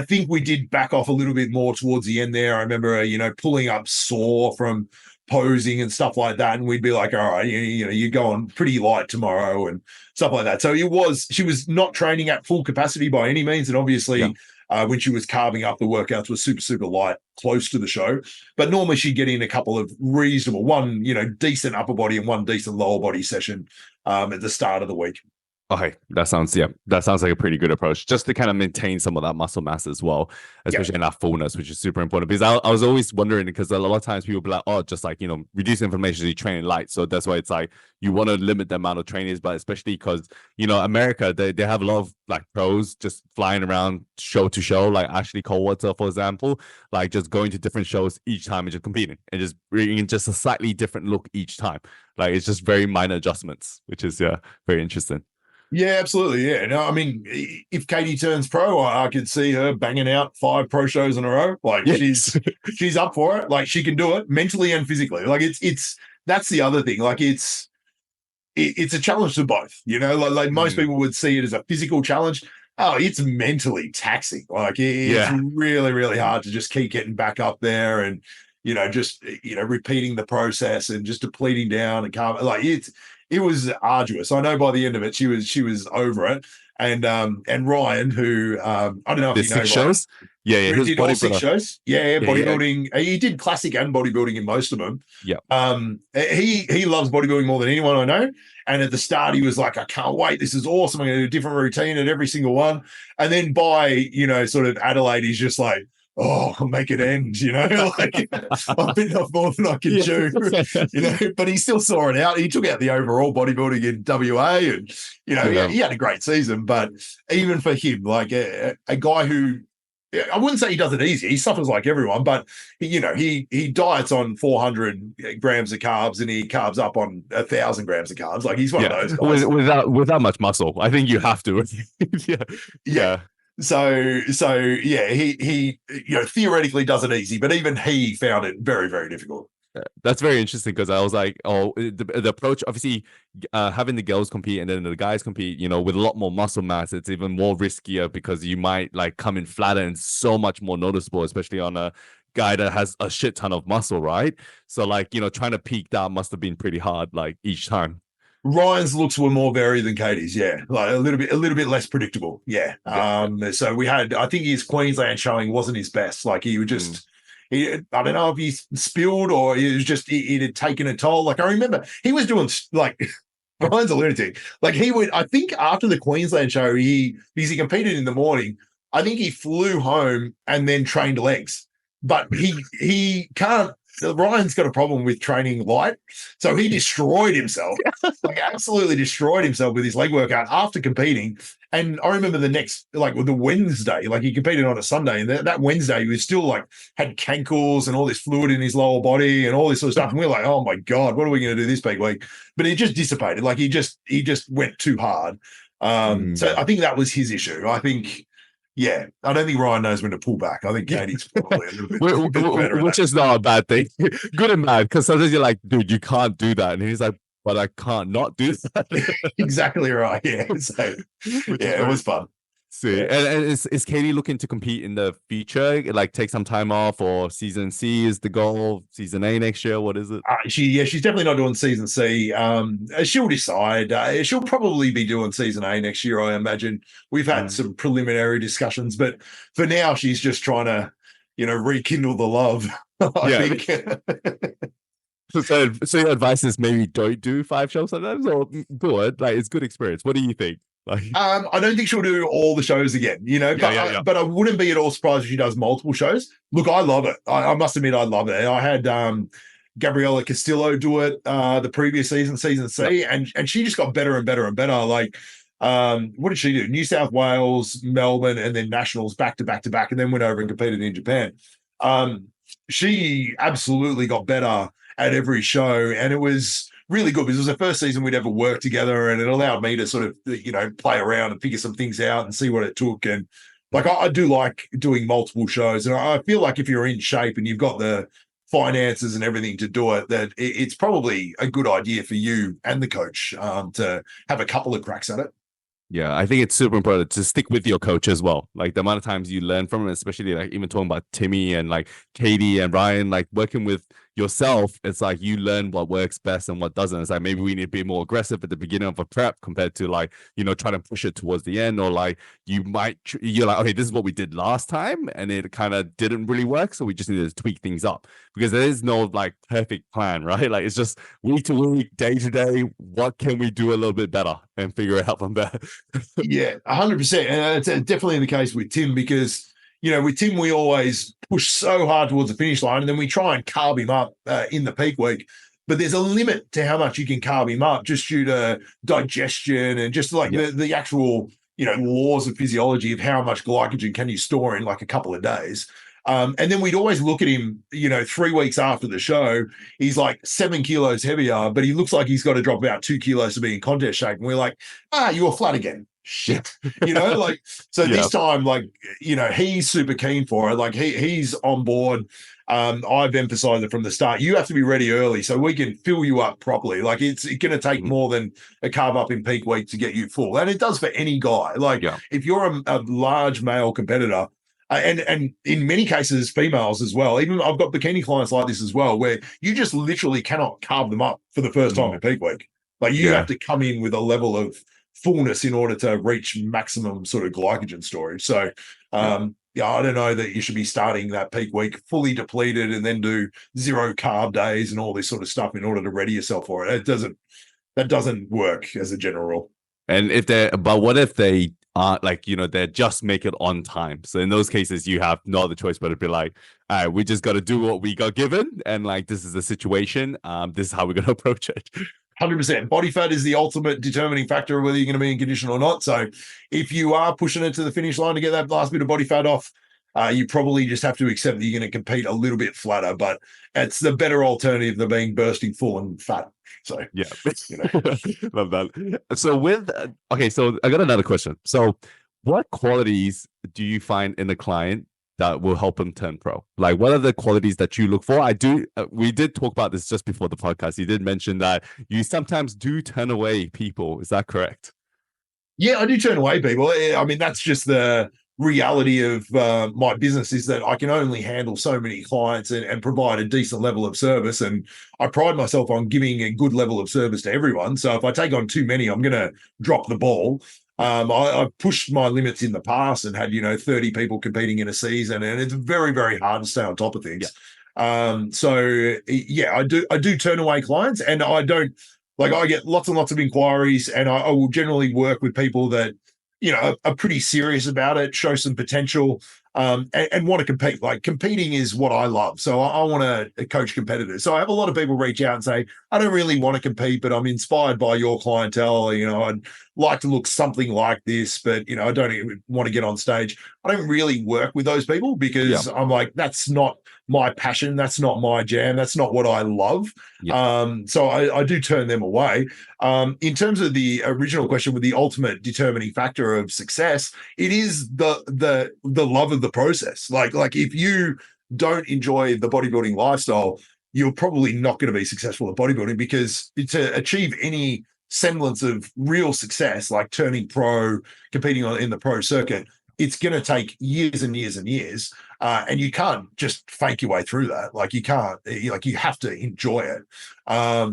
think we did back off a little bit more towards the end there. I remember, pulling up sore from posing and stuff like that, and we'd be like, all right, you're going pretty light tomorrow and stuff like that. So she was not training at full capacity by any means, and obviously when she was carving up the workouts was super, super light, close to the show. But normally she'd get in a couple of reasonable, one, decent upper body and one decent lower body session at the start of the week. Okay, that sounds like a pretty good approach, just to kind of maintain some of that muscle mass as well, especially in that fullness, which is super important. Because I was always wondering, because a lot of times people be like, oh, just like reduce inflammation, you train light, so that's why it's like you want to limit the amount of trainings, but especially because America, they have a lot of like pros just flying around show to show, like Ashley Coldwater, for example, like just going to different shows each time and just competing and just bringing just a slightly different look each time. Like it's just very minor adjustments, which is very interesting. Yeah, absolutely. Yeah. No, I mean, if Katie turns pro, I could see her banging out 5 pro shows in a row. Like she's up for it. Like she can do it mentally and physically. Like it's that's the other thing. Like it's a challenge to both. Like most people would see it as a physical challenge. Oh, it's mentally taxing. Like it's really, really hard to just keep getting back up there and just repeating the process and just depleting down and calm. Like it was arduous. I know by the end of it, she was over it. And Ryan, who I don't know if you know, 6 shows. Yeah, he did all 6 shows. Yeah, bodybuilding. Yeah. He did classic and bodybuilding in most of them. Yeah. He loves bodybuilding more than anyone I know. And at the start, he was like, I can't wait. This is awesome. I'm going to do a different routine at every single one. And then by, sort of Adelaide, he's just like, oh, I'll make it end, like I've been off more than I can chew, but he still saw it out. He took out the overall bodybuilding in WA and, he had a great season, but even for him, like a guy who, I wouldn't say he does it easy. He suffers like everyone, but he diets on 400 grams of carbs and he carbs up on 1,000 grams of carbs. Like he's one of those guys. Without much muscle. I think you have to. Yeah. So yeah, he theoretically does it easy, but even he found it very, very difficult. That's very interesting because I was like, the approach, obviously, having the girls compete and then the guys compete, with a lot more muscle mass, it's even more riskier because you might like come in flatter and so much more noticeable, especially on a guy that has a shit ton of muscle, right? So like, trying to peak that must have been pretty hard, like each time. Ryan's looks were more varied than Katie's, yeah, like a little bit less predictable, yeah. So we had, I think his Queensland showing wasn't his best. Like he would just, I don't know if he spilled or it was just it had taken a toll. Like I remember he was doing like Ryan's a lunatic. Like he would, I think after the Queensland show, because he competed in the morning, I think he flew home and then trained legs, but he can't. Ryan's got a problem with training light. So he destroyed himself, like absolutely destroyed himself with his leg workout after competing. And I remember the next, like the Wednesday, like he competed on a Sunday and that Wednesday he was still like had cankles and all this fluid in his lower body and all this sort of stuff. And we we're like, oh my God, what are we going to do this big week? But it just dissipated. Like he just went too hard. So I think that was his issue. I think, yeah, I don't think Ryan knows when to pull back. I think Katie's probably a little bit better. Which is not a bad thing. Good and bad, because sometimes you're like, dude, you can't do that. And he's like, but I can't not do that. Exactly right. Yeah. So, yeah, it was fun. See, and is Katie looking to compete in the future? Like take some time off, or season C is the goal? Season A next year? What is it? She's definitely not doing season C. She'll decide. She'll probably be doing season A next year, I imagine. We've had some preliminary discussions, but for now, she's just trying to, rekindle the love. I think. So your advice is maybe don't do 5 shows sometimes, or do it. Like it's good experience. What do you think? Like, I don't think she'll do all the shows again, but I wouldn't be at all surprised if she does multiple shows. Look, I love it. I must admit, I love it. I had Gabriella Castillo do it the previous season C, and she just got better and better and better. Like, what did she do? New South Wales, Melbourne, and then nationals back to back to back, and then went over and competed in Japan. She absolutely got better at every show, and it was really good because it was the first season we'd ever worked together, and it allowed me to sort of, play around and figure some things out and see what it took. And like, I do like doing multiple shows, and I feel like if you're in shape and you've got the finances and everything to do it, that it's probably a good idea for you and the coach to have a couple of cracks at it. Yeah, I think it's super important to stick with your coach as well. Like the amount of times you learn from him, especially like even talking about Timmy and like Katie and Ryan, like working with yourself, it's like you learn what works best and what doesn't. It's like maybe we need to be more aggressive at the beginning of a prep compared to like, trying to push it towards the end, or like you're like, okay, this is what we did last time and it kind of didn't really work. So we just need to tweak things up, because there is no like perfect plan, right? Like it's just week to week, day to day. What can we do a little bit better and figure it out from there? Yeah, 100%. And it's definitely the case with Tim, because, with Tim, we always push so hard towards the finish line, and then we try and carb him up in the peak week. But there's a limit to how much you can carb him up, just due to digestion and just like the actual, laws of physiology of how much glycogen can you store in like a couple of days. And then we'd always look at him, 3 weeks after the show, he's like 7 kilos heavier, but he looks like he's got to drop about 2 kilos to be in contest shape. And we're like, you were flat again. Shit. This time, like, he's super keen for it. Like he's on board. I've emphasized it from the start. You have to be ready early so we can fill you up properly. Like it's going to take more than a carb up in peak week to get you full. And it does for any guy. Like if you're a large male competitor, and in many cases, females as well. Even I've got bikini clients like this as well, where you just literally cannot carb them up for the first time in peak week. Like you have to come in with a level of fullness in order to reach maximum sort of glycogen storage. So, I don't know that you should be starting that peak week fully depleted and then do 0 carb days and all this sort of stuff in order to ready yourself for it. That doesn't work as a general rule. And what if they are like, they just make it on time? So in those cases, you have no other choice but to be like, all right, we just got to do what we got given. And like, this is the situation. This is how we're going to approach it. 100%. Body fat is the ultimate determining factor of whether you're going to be in condition or not. So if you are pushing it to the finish line to get that last bit of body fat off, you probably just have to accept that you're going to compete a little bit flatter, but it's the better alternative than being bursting full and fat. So yeah, love that. So so I got another question. So what qualities do you find in a client that will help him turn pro? Like, what are the qualities that you look for? We did talk about this just before the podcast. You did mention that you sometimes do turn away people. Is that correct? Yeah, I do turn away people. I mean, that's just the reality of my business, is that I can only handle so many clients and provide a decent level of service. And I pride myself on giving a good level of service to everyone. So if I take on too many, I'm going to drop the ball. I've pushed my limits in the past and had, 30 people competing in a season, and it's very, very hard to stay on top of things. I do turn away clients, and I don't, like, I get lots and lots of inquiries, and I will generally work with people that, are pretty serious about it, show some potential, and want to compete. Like, competing is what I love. So I want to coach competitors. So I have a lot of people reach out and say, I don't really want to compete, but I'm inspired by your clientele. I'd like to look something like this, but, I don't even want to get on stage. I don't really work with those people because I'm like, that's not my passion. That's not my jam. That's not what I love. So I do turn them away. In terms of the original question with the ultimate determining factor of success, it is the love of the process. Like if you don't enjoy the bodybuilding lifestyle, you're probably not going to be successful at bodybuilding, because to achieve any semblance of real success, like turning pro, competing in the pro circuit, it's going to take years and years and years. And you can't just fake your way through that. Like you can't, you have to enjoy it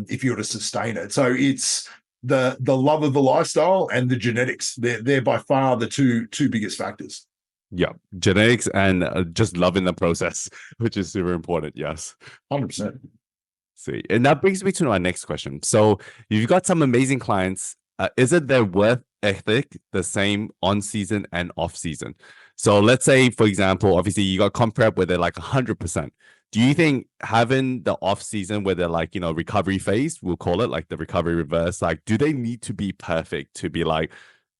if you're to sustain it. So it's the love of the lifestyle and the genetics. They're by far the two biggest factors. Yeah, genetics and just loving the process, which is super important. Yes, 100%. See, and that brings me to my next question. So you've got some amazing clients. Is it their work ethic the same on season and off season? So let's say, for example, obviously you got comp prep where they're like 100%. Do you think having the off season where they're like, recovery phase, we'll call it like the recovery reverse, like, do they need to be perfect to be like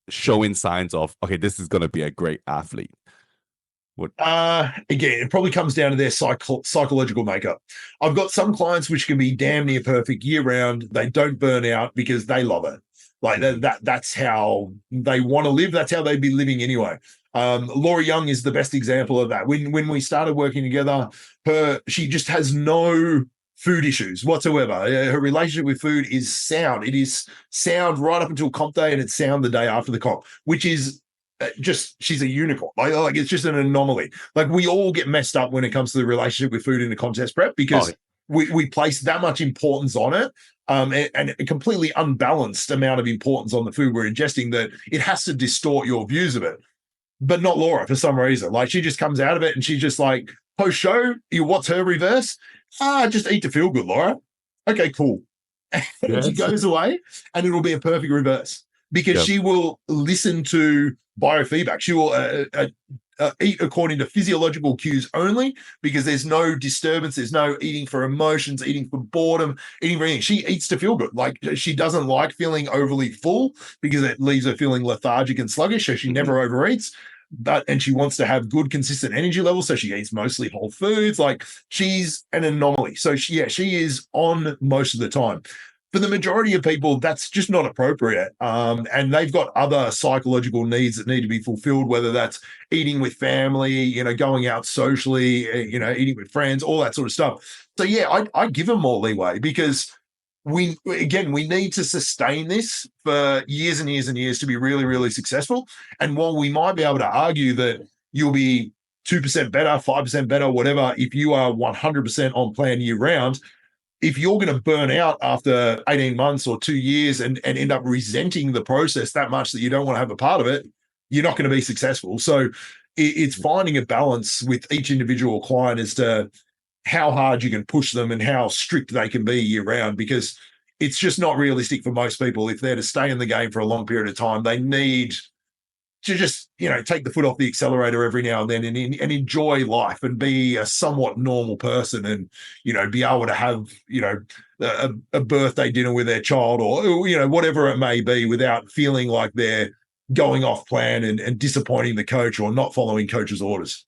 showing signs of, okay, this is going to be a great athlete? Again, it probably comes down to their psychological makeup. I've got some clients which can be damn near perfect year round. They don't burn out because they love it. Like that's how they want to live. That's how they'd be living anyway. Laura Young is the best example of that. When we started working together, she just has no food issues whatsoever. Her relationship with food is sound. It is sound right up until comp day, and it's sound the day after the comp, which is she's a unicorn. Like it's just an anomaly. Like we all get messed up when it comes to the relationship with food in the contest prep, because we place that much importance on it, and a completely unbalanced amount of importance on the food we're ingesting, that it has to distort your views of it. But not Laura for some reason. Like, she just comes out of it and she's just like, post show, what's her reverse? Just eat to feel good, Laura. Okay, cool. And she goes away and it'll be a perfect reverse, because she will listen to biofeedback. She will eat according to physiological cues only, because there's no disturbance. There's no eating for emotions, eating for boredom, eating for anything. She eats to feel good. Like, she doesn't like feeling overly full because it leaves her feeling lethargic and sluggish. So she never overeats. And she wants to have good, consistent energy levels. So she eats mostly whole foods. Like, she's an anomaly. So she is on most of the time. For the majority of people, that's just not appropriate. And they've got other psychological needs that need to be fulfilled, whether that's eating with family, going out socially, eating with friends, all that sort of stuff. So yeah, I give them more leeway, because we need to sustain this for years and years and years to be really, really successful. And while we might be able to argue that you'll be 2% better, 5% better, whatever, if you are 100% on plan year round, if you're going to burn out after 18 months or 2 years and end up resenting the process that much that you don't want to have a part of it, you're not going to be successful. So it's finding a balance with each individual client as to how hard you can push them and how strict they can be year round, because it's just not realistic for most people. If they're to stay in the game for a long period of time, they need to just, take the foot off the accelerator every now and then and enjoy life and be a somewhat normal person, and, be able to have, a birthday dinner with their child, or, whatever it may be, without feeling like they're going off plan and disappointing the coach or not following coach's orders.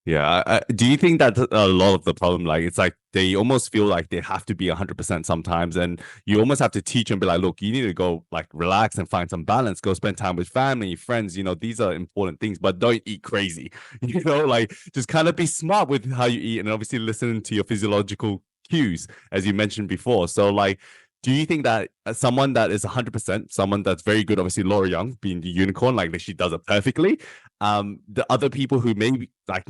Yeah. Do you think that a lot of the problem, like, it's like they almost feel like they have to be 100% sometimes, and you almost have to teach them, be like, look, you need to go, like, relax and find some balance, go spend time with family, friends, these are important things, but don't eat crazy, like, just kind of be smart with how you eat, and obviously listening to your physiological cues, as you mentioned before. So, like, do you think that someone that is 100%, someone that's very good, obviously Laura Young being the unicorn, like she does it perfectly, the other people who maybe, like,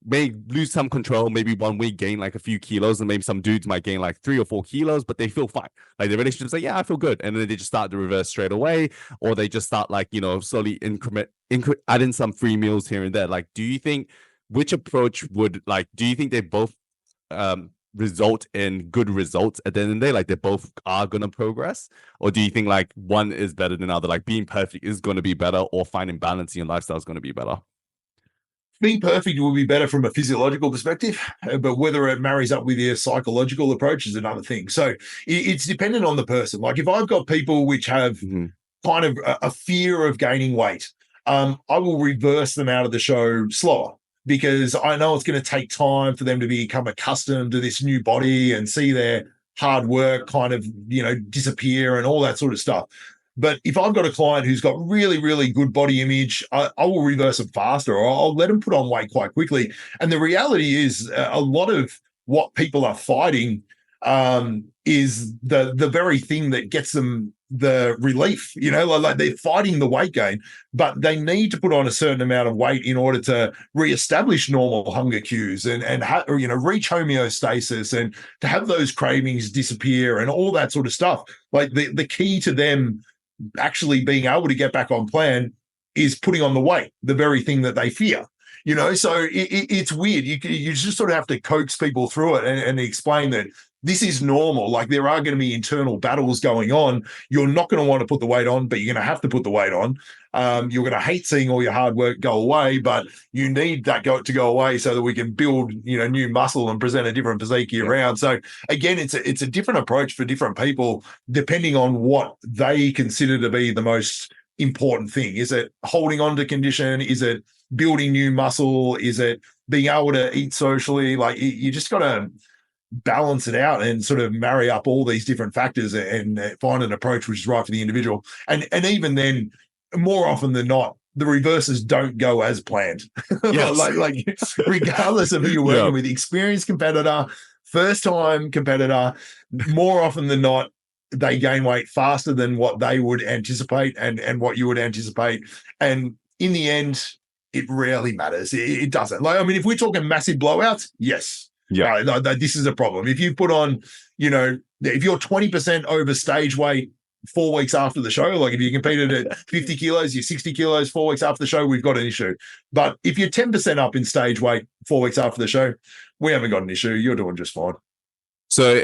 may lose some control, maybe 1 week gain like a few kilos, and maybe some dudes might gain like 3 or 4 kilos, but they feel fine. Like, the relationship's like, yeah, I feel good. And then they just start the reverse straight away, or they just start, like, slowly adding some free meals here and there. Like, do you think, which approach would, like, do you think they both result in good results at the end of the day? Like, they both are going to progress? Or do you think, like, one is better than the other? Like, being perfect is going to be better, or finding balance in your lifestyle is going to be better? Being perfect will be better from a physiological perspective, but whether it marries up with your psychological approach is another thing. So it's dependent on the person. Like, if I've got people which have kind of a fear of gaining weight, I will reverse them out of the show slower, because I know it's going to take time for them to become accustomed to this new body and see their hard work kind of, disappear and all that sort of stuff. But if I've got a client who's got really, really good body image, I will reverse them faster, or I'll let them put on weight quite quickly. And the reality is, a lot of what people are fighting is the very thing that gets them the relief. Like, they're fighting the weight gain, but they need to put on a certain amount of weight in order to reestablish normal hunger cues and reach homeostasis, and to have those cravings disappear and all that sort of stuff. Like, the key to them actually being able to get back on plan is putting on the weight, the very thing that they fear. So it's weird. You just sort of have to coax people through it and explain that this is normal. Like, there are going to be internal battles going on. You're not going to want to put the weight on, but you're going to have to put the weight on. You're going to hate seeing all your hard work go away, but you need that to go away so that we can build, new muscle and present a different physique year round. So again, it's a different approach for different people, depending on what they consider to be the most important thing. Is it holding on to condition? Is it building new muscle? Is it being able to eat socially? Like, you just got to balance it out and sort of marry up all these different factors and find an approach which is right for the individual. And even then, more often than not, the reverses don't go as planned. Yes. like regardless of who you're working with, experienced competitor, first time competitor, more often than not, they gain weight faster than what they would anticipate and what you would anticipate. And in the end, it rarely matters. It doesn't. Like, I mean, if we're talking massive blowouts, yes. Yeah. This is a problem. If you put on, if you're 20% over stage weight 4 weeks after the show, like if you competed at 50 kilos, you're 60 kilos 4 weeks after the show, we've got an issue. But if you're 10% up in stage weight 4 weeks after the show, we haven't got an issue. You're doing just fine. So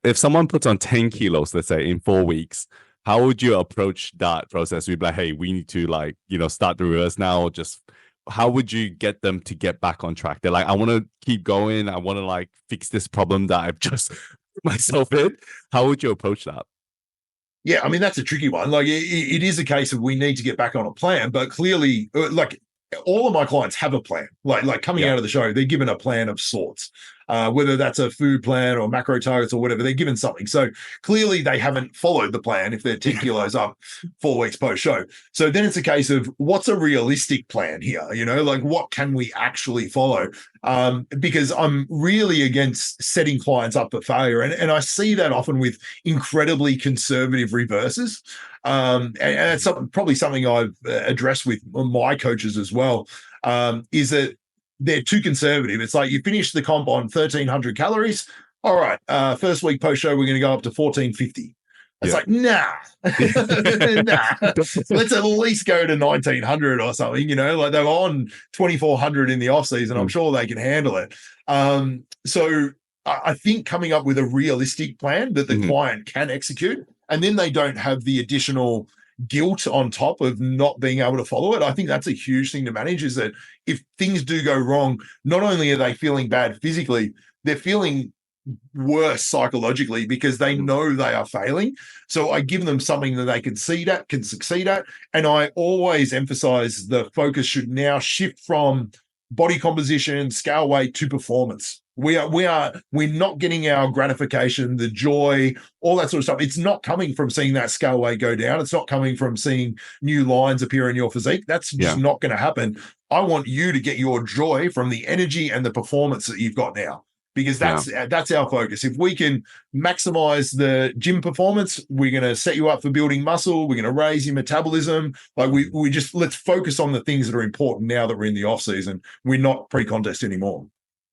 if someone puts on 10 kilos, let's say in 4 weeks, how would you approach that process? We'd be like, hey, we need to start the reverse now, or just how would you get them to get back on track? They're like, I want to keep going. I want to fix this problem that I've just put myself in. How would you approach that? Yeah, I mean, that's a tricky one. It is a case of we need to get back on a plan, but clearly, all of my clients have a plan. Coming out of the show, they're given a plan of sorts, whether that's a food plan or macro targets or whatever, they're given something. So clearly they haven't followed the plan if they're 10 kilos up 4 weeks post-show. So then it's a case of what's a realistic plan here? What can we actually follow? Because I'm really against setting clients up for failure. And I see that often with incredibly conservative reverses. And it's probably something I've addressed with my coaches as well, is that they're too conservative. It's like you finish the comp on 1,300 calories. All right, first week post-show, we're going to go up to 1,450. It's like, nah. Let's at least go to 1,900 or something, they're on 2,400 in the off season. I'm sure they can handle it. So I think coming up with a realistic plan that the client can execute, and then they don't have the additional guilt on top of not being able to follow it. I think that's a huge thing to manage, is that if things do go wrong, not only are they feeling bad physically, they're feeling worse psychologically because they know they are failing. So I give them something that they can succeed at. And I always emphasize the focus should now shift from body composition, scale weight to performance. We're not getting our gratification, the joy, all that sort of stuff. It's not coming from seeing that scale weight go down. It's not coming from seeing new lines appear in your physique. That's just not going to happen. I want you to get your joy from the energy and the performance that you've got now, because that's our focus. If we can maximize the gym performance, we're going to set you up for building muscle. We're going to raise your metabolism. We just, let's focus on the things that are important now that we're in the off season. We're not pre-contest anymore.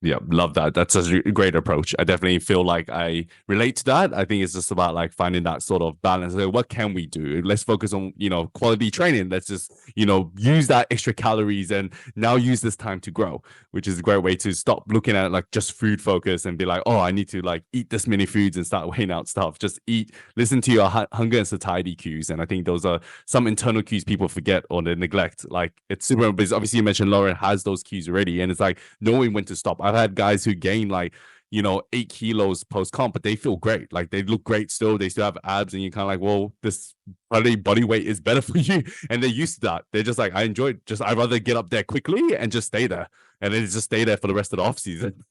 Yeah, love that. That's a great approach. I definitely feel like I relate to that. I think it's just about finding that sort of balance. What can we do? Let's focus on, quality training. Let's just, use that extra calories and now use this time to grow, which is a great way to stop looking at just food focus and be like, oh, I need to eat this many foods and start weighing out stuff. Just eat, listen to your hunger and satiety cues. And I think those are some internal cues people forget or they neglect. It's super, because obviously you mentioned Lauren has those cues already, and it's knowing when to stop. I've had guys who gain 8 kilos post comp, but they feel great. They look great still. They still have abs, and you're kind of well, this body weight is better for you. And they're used to that. They're just I enjoy it. I'd rather get up there quickly and just stay there, and then just stay there for the rest of the off season.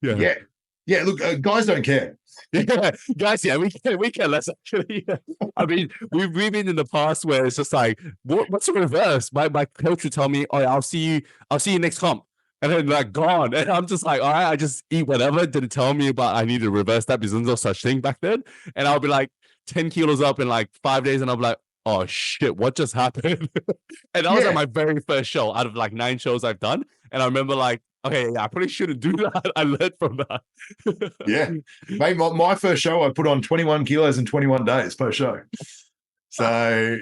Yeah. Look, guys don't care. Yeah, guys. Yeah, we care less actually. I mean, we've been in the past where it's just what's the reverse? My coach would tell me, oh, I'll see you next comp. And then gone. And I'm just all right, I just eat whatever. Didn't tell me about I need to reverse that because there's no such thing back then. And I'll be 10 kilos up in 5 days. And I'll be oh shit, what just happened? And that was my very first show out of 9 shows I've done. And I remember okay, yeah, I probably shouldn't do that. I learned from that. Yeah. Mate, my first show, I put on 21 kilos in 21 days per show. So,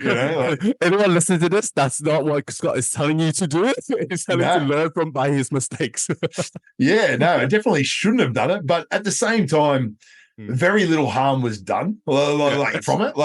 anyone listening to this, that's not what Scott is telling you to do. He's telling you to learn by his mistakes. Yeah, no, I definitely shouldn't have done it. But at the same time, very little harm was done from it.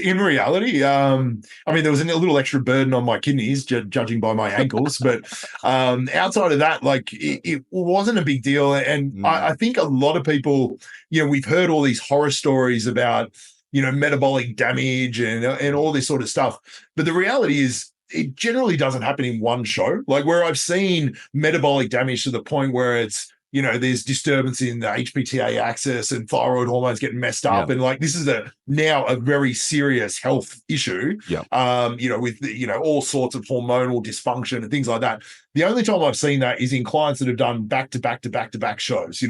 In reality, I mean, there was a little extra burden on my kidneys, judging by my ankles. But outside of that, it wasn't a big deal. And I think a lot of people, we've heard all these horror stories about metabolic damage and all this sort of stuff. But the reality is it generally doesn't happen in one show. Where I've seen metabolic damage to the point where it's, there's disturbance in the HPTA axis and thyroid hormones getting messed up. And this is now a very serious health issue, with, all sorts of hormonal dysfunction and things like that. The only time I've seen that is in clients that have done back-to-back shows,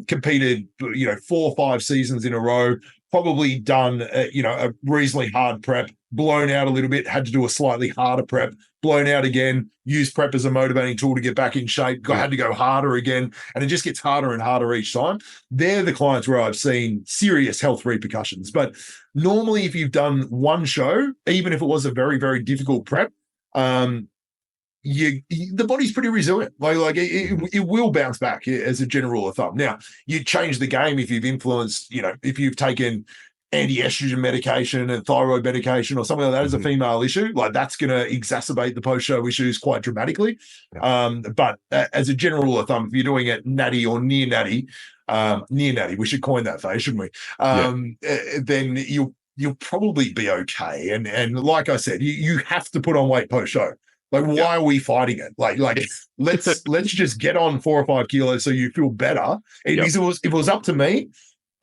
competed, 4 or 5 seasons in a row, probably done, a reasonably hard prep, blown out a little bit, had to do a slightly harder prep, blown out again, use prep as a motivating tool to get back in shape, had to go harder again, and it just gets harder and harder each time. They're the clients where I've seen serious health repercussions. But normally, if you've done one show, even if it was a very, very difficult prep, the body's pretty resilient. Like it will bounce back as a general rule of thumb. Now, you change the game if you've influenced, if you've taken anti-estrogen medication and thyroid medication or something like that as a female issue, like that's going to exacerbate the post-show issues quite dramatically. But as a general rule of thumb, if you're doing it natty or near natty, we should coin that phrase, shouldn't we? Then you'll probably be okay. And like I said, you have to put on weight post-show. Like, why are we fighting it? Like, let's just get on 4 or 5 kilos so you feel better. If it was up to me,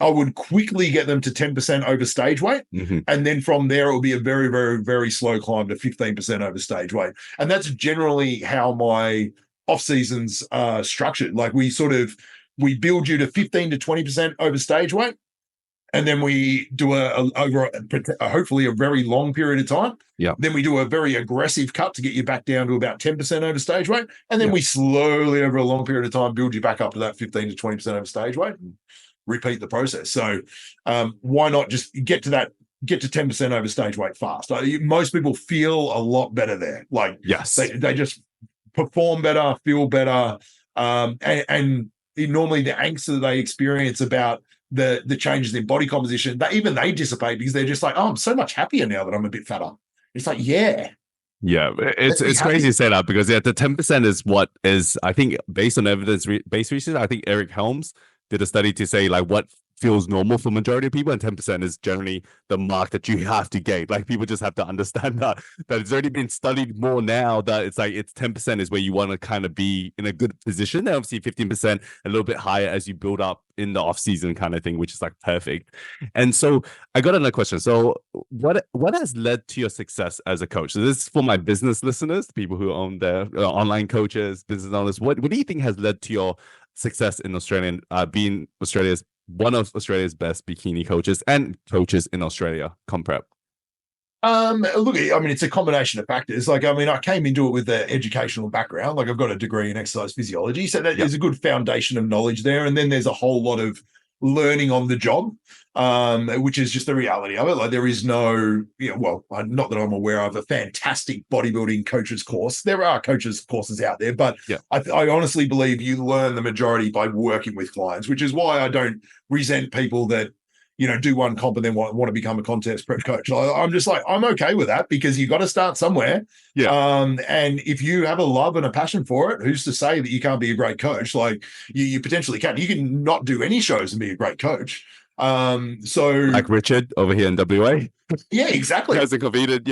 I would quickly get them to 10% over stage weight. And then from there, it will be a very, very, very slow climb to 15% over stage weight. And that's generally how my off seasons are structured. Like we build you to 15 to 20% over stage weight. And then we do over hopefully a very long period of time. Then we do a very aggressive cut to get you back down to about 10% over stage weight. And then we slowly, over a long period of time, build you back up to that 15 to 20% over stage weight and repeat the process. So why not just get to 10% over stage weight fast? Most people feel a lot better there. Like, they just perform better, feel better. And normally the angst that they experience about the changes in body composition, they dissipate because they're just like, oh, I'm so much happier now that I'm a bit fatter. It's like, it's crazy to say that because the 10% is what is, I think, based on evidence-based research. I think Eric Helms did a study to say like what feels normal for majority of people, and 10% is generally the mark that you have to gain. Like people just have to understand that it's already been studied more now that it's 10% is where you want to kind of be in a good position. And obviously 15% a little bit higher as you build up in the off season kind of thing, which is like perfect. And so I got another question. So what has led to your success as a coach? So this is for my business listeners, people who own their online coaches, business owners. What do you think has led to your success in Australia, being one of Australia's best bikini coaches and coaches in Australia, Comprep? Look, I mean, it's a combination of factors. Like, I mean, I came into it with an educational background. Like, I've got a degree in exercise physiology, so there's a good foundation of knowledge there. And then there's a whole lot of learning on the job, which is just the reality of it. Like, there is no, not that I'm aware of a fantastic bodybuilding coaches course. There are coaches courses out there, but I honestly believe you learn the majority by working with clients, which is why I don't resent people that do one comp and then want to become a contest prep coach. I'm just like, I'm okay with that because you got to start somewhere. And if you have a love and a passion for it, who's to say that you can't be a great coach? Like you potentially can. You can not do any shows and be a great coach. So like Richard over here in WA. Yeah, exactly. Hasn't competed.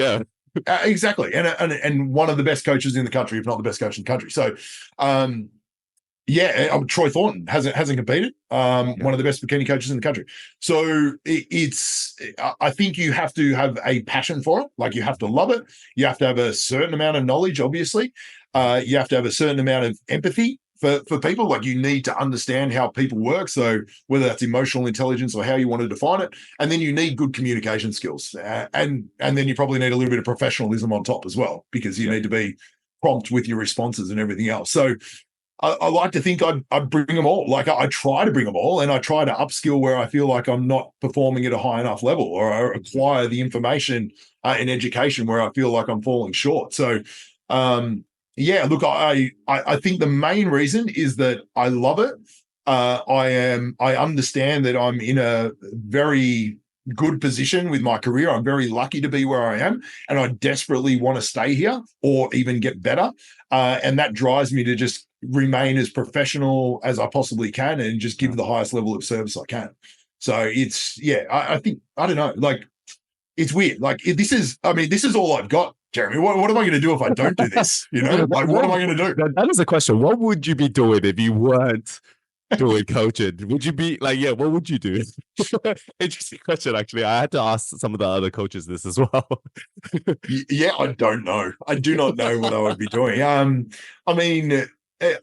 Exactly. And one of the best coaches in the country, if not the best coach in the country. So, Troy Thornton hasn't competed. One of the best bikini coaches in the country. So I think you have to have a passion for it. Like you have to love it. You have to have a certain amount of knowledge, obviously. You have to have a certain amount of empathy for people. Like you need to understand how people work. So whether that's emotional intelligence or how you want to define it. And then you need good communication skills. And then you probably need a little bit of professionalism on top as well, because you need to be prompt with your responses and everything else. So I like to think I'd bring them all. Like I try to bring them all, and I try to upskill where I feel like I'm not performing at a high enough level, or I acquire the information in education where I feel like I'm falling short. So, look, I think the main reason is that I love it. I understand that I'm in a very good position with my career. I'm very lucky to be where I am, and I desperately want to stay here or even get better. And that drives me to just remain as professional as I possibly can and just give the highest level of service I can. So it's, I think, I don't know, like it's weird. Like this is all I've got, Jeremy. What am I going to do if I don't do this? Like, what am I going to do? That is a question. What would you be doing if you weren't doing coaching? Would you be like, what would you do? Interesting question, actually. I had to ask some of the other coaches this as well. I don't know. I do not know what I would be doing. I mean,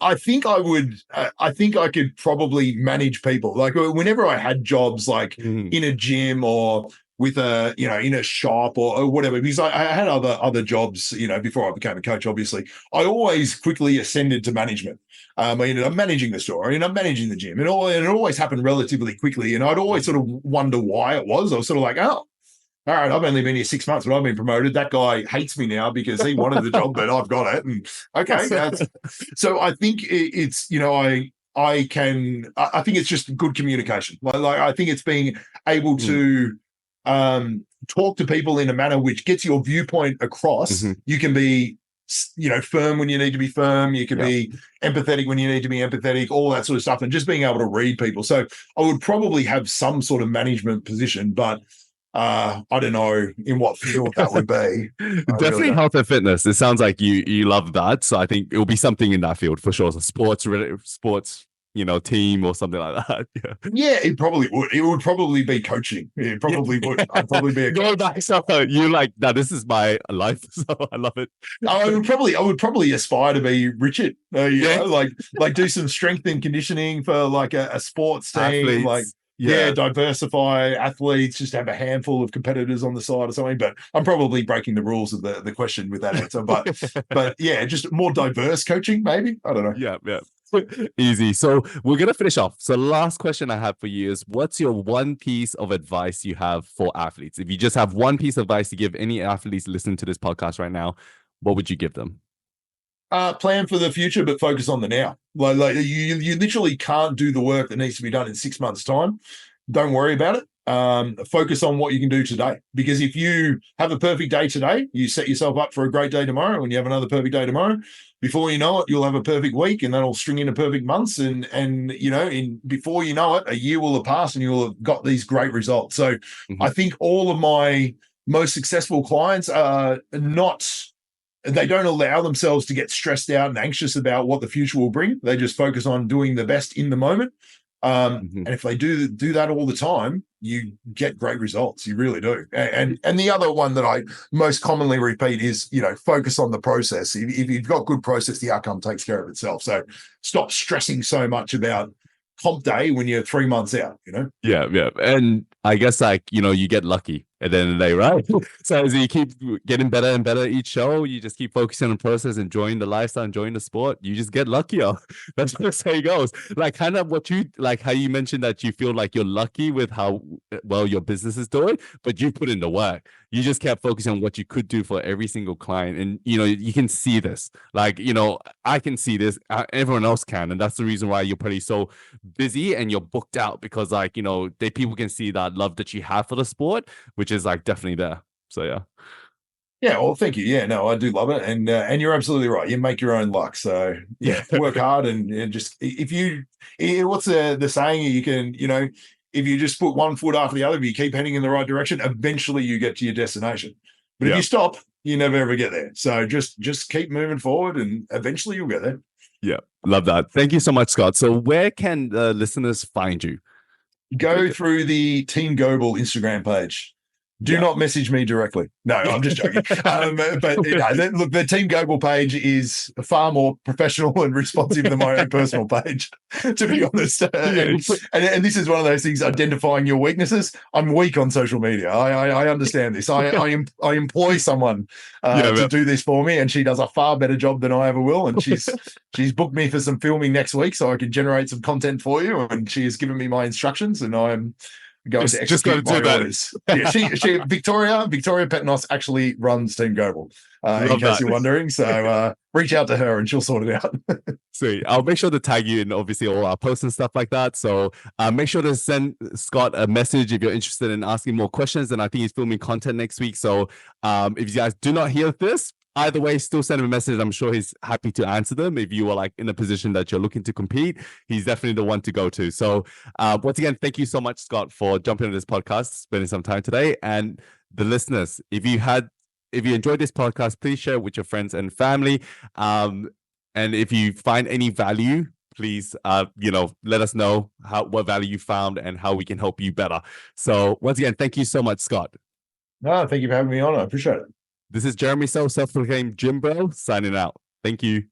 I think I would. I think I could probably manage people. Like whenever I had jobs, like in a gym or with a, in a shop or whatever, because I had other jobs, before I became a coach, obviously. I always quickly ascended to management. I'm managing the store and I'm managing the gym, and it always happened relatively quickly. And I'd always sort of wonder why it was. I was sort of like, oh, all right, I've only been here 6 months, but I've been promoted. That guy hates me now because he wanted the job, but I've got it. And okay, so I think it's, I think it's just good communication. Like I think it's being able to talk to people in a manner which gets your viewpoint across. You can be, firm when you need to be firm. You can be empathetic when you need to be empathetic, all that sort of stuff, and just being able to read people. So I would probably have some sort of management position, but I don't know in what field that would be. Definitely really health and fitness. It sounds like you love that. So I think it will be something in that field for sure. So sports, team or something like that. Yeah, it probably would. It would probably be coaching. It probably would. I'd probably be a coach. Back, so you like that. This is my life. So I love it. I would probably aspire to be Richard. Like do some strength and conditioning for like a sports team. Athletes. Like diversify athletes, just have a handful of competitors on the side or something. But I'm probably breaking the rules of the question with that answer. But yeah, just more diverse coaching, maybe. I don't know. Yeah. Easy. So we're gonna finish off. So last question I have for you is, what's your one piece of advice you have for athletes? If you just have one piece of advice to give any athletes listening to this podcast right now, what would you give them? Plan for the future, but focus on the now. Like you literally can't do the work that needs to be done in 6 months' time. Don't worry about it. Focus on what you can do today. Because if you have a perfect day today, you set yourself up for a great day tomorrow, and you have another perfect day tomorrow. Before you know it, you'll have a perfect week, and that'll string into perfect months. And before you know it, a year will have passed, and you'll have got these great results. So I think all of my most successful clients are they don't allow themselves to get stressed out and anxious about what the future will bring. They just focus on doing the best in the moment. And if they do that all the time, you get great results. You really do. And the other one that I most commonly repeat is, focus on the process. If you've got good process, the outcome takes care of itself. So stop stressing so much about comp day when you're 3 months out, Yeah. And I guess you get lucky at the end of the day, right? So as you keep getting better and better each show, you just keep focusing on the process, enjoying the lifestyle, enjoying the sport. You just get luckier. That's what the saying goes. Like kind of how you mentioned that you feel like you're lucky with how well your business is doing, but you put in the work. You just kept focusing on what you could do for every single client. And, you can see this. Like, I can see this. Everyone else can. And that's the reason why you're probably so busy and you're booked out, because people can see that love that you have for the sport, which is like definitely there. So yeah, well, thank you. Yeah, no, I do love it, and you're absolutely right. You make your own luck. So yeah, work hard and just what's the saying? You can if you just put one foot after the other, if you keep heading in the right direction, eventually you get to your destination. But if you stop, you never ever get there. So just keep moving forward, and eventually you'll get there. Yeah, love that. Thank you so much, Scott. So where can the listeners find you? Go through the Team Goble Instagram page. Do not message me directly. No, I'm just joking. Look, the Team Goble page is far more professional and responsive than my own personal page, to be honest. And this is one of those things, identifying your weaknesses. I'm weak on social media. I understand this. I employ someone to do this for me, and she does a far better job than I ever will. And she's booked me for some filming next week so I can generate some content for you. And she has given me my instructions, and I'm going to execute my orders. Yeah, she Victoria Petnos actually runs Team Goble, in case you're wondering. So reach out to her and she'll sort it out. Sweet. I'll make sure to tag you in obviously all our posts and stuff like that. So make sure to send Scott a message if you're interested in asking more questions. And I think he's filming content next week. So if you guys do not hear this, either way, still send him a message. I'm sure he's happy to answer them. If you are like in a position that you're looking to compete, he's definitely the one to go to. So once again, thank you so much, Scott, for jumping on this podcast, spending some time today. And the listeners, if you enjoyed this podcast, please share it with your friends and family. And if you find any value, please, let us know what value you found and how we can help you better. So once again, thank you so much, Scott. No, thank you for having me on. I appreciate it. This is Jeremy So, self-proclaimed Gym Bro, signing out. Thank you.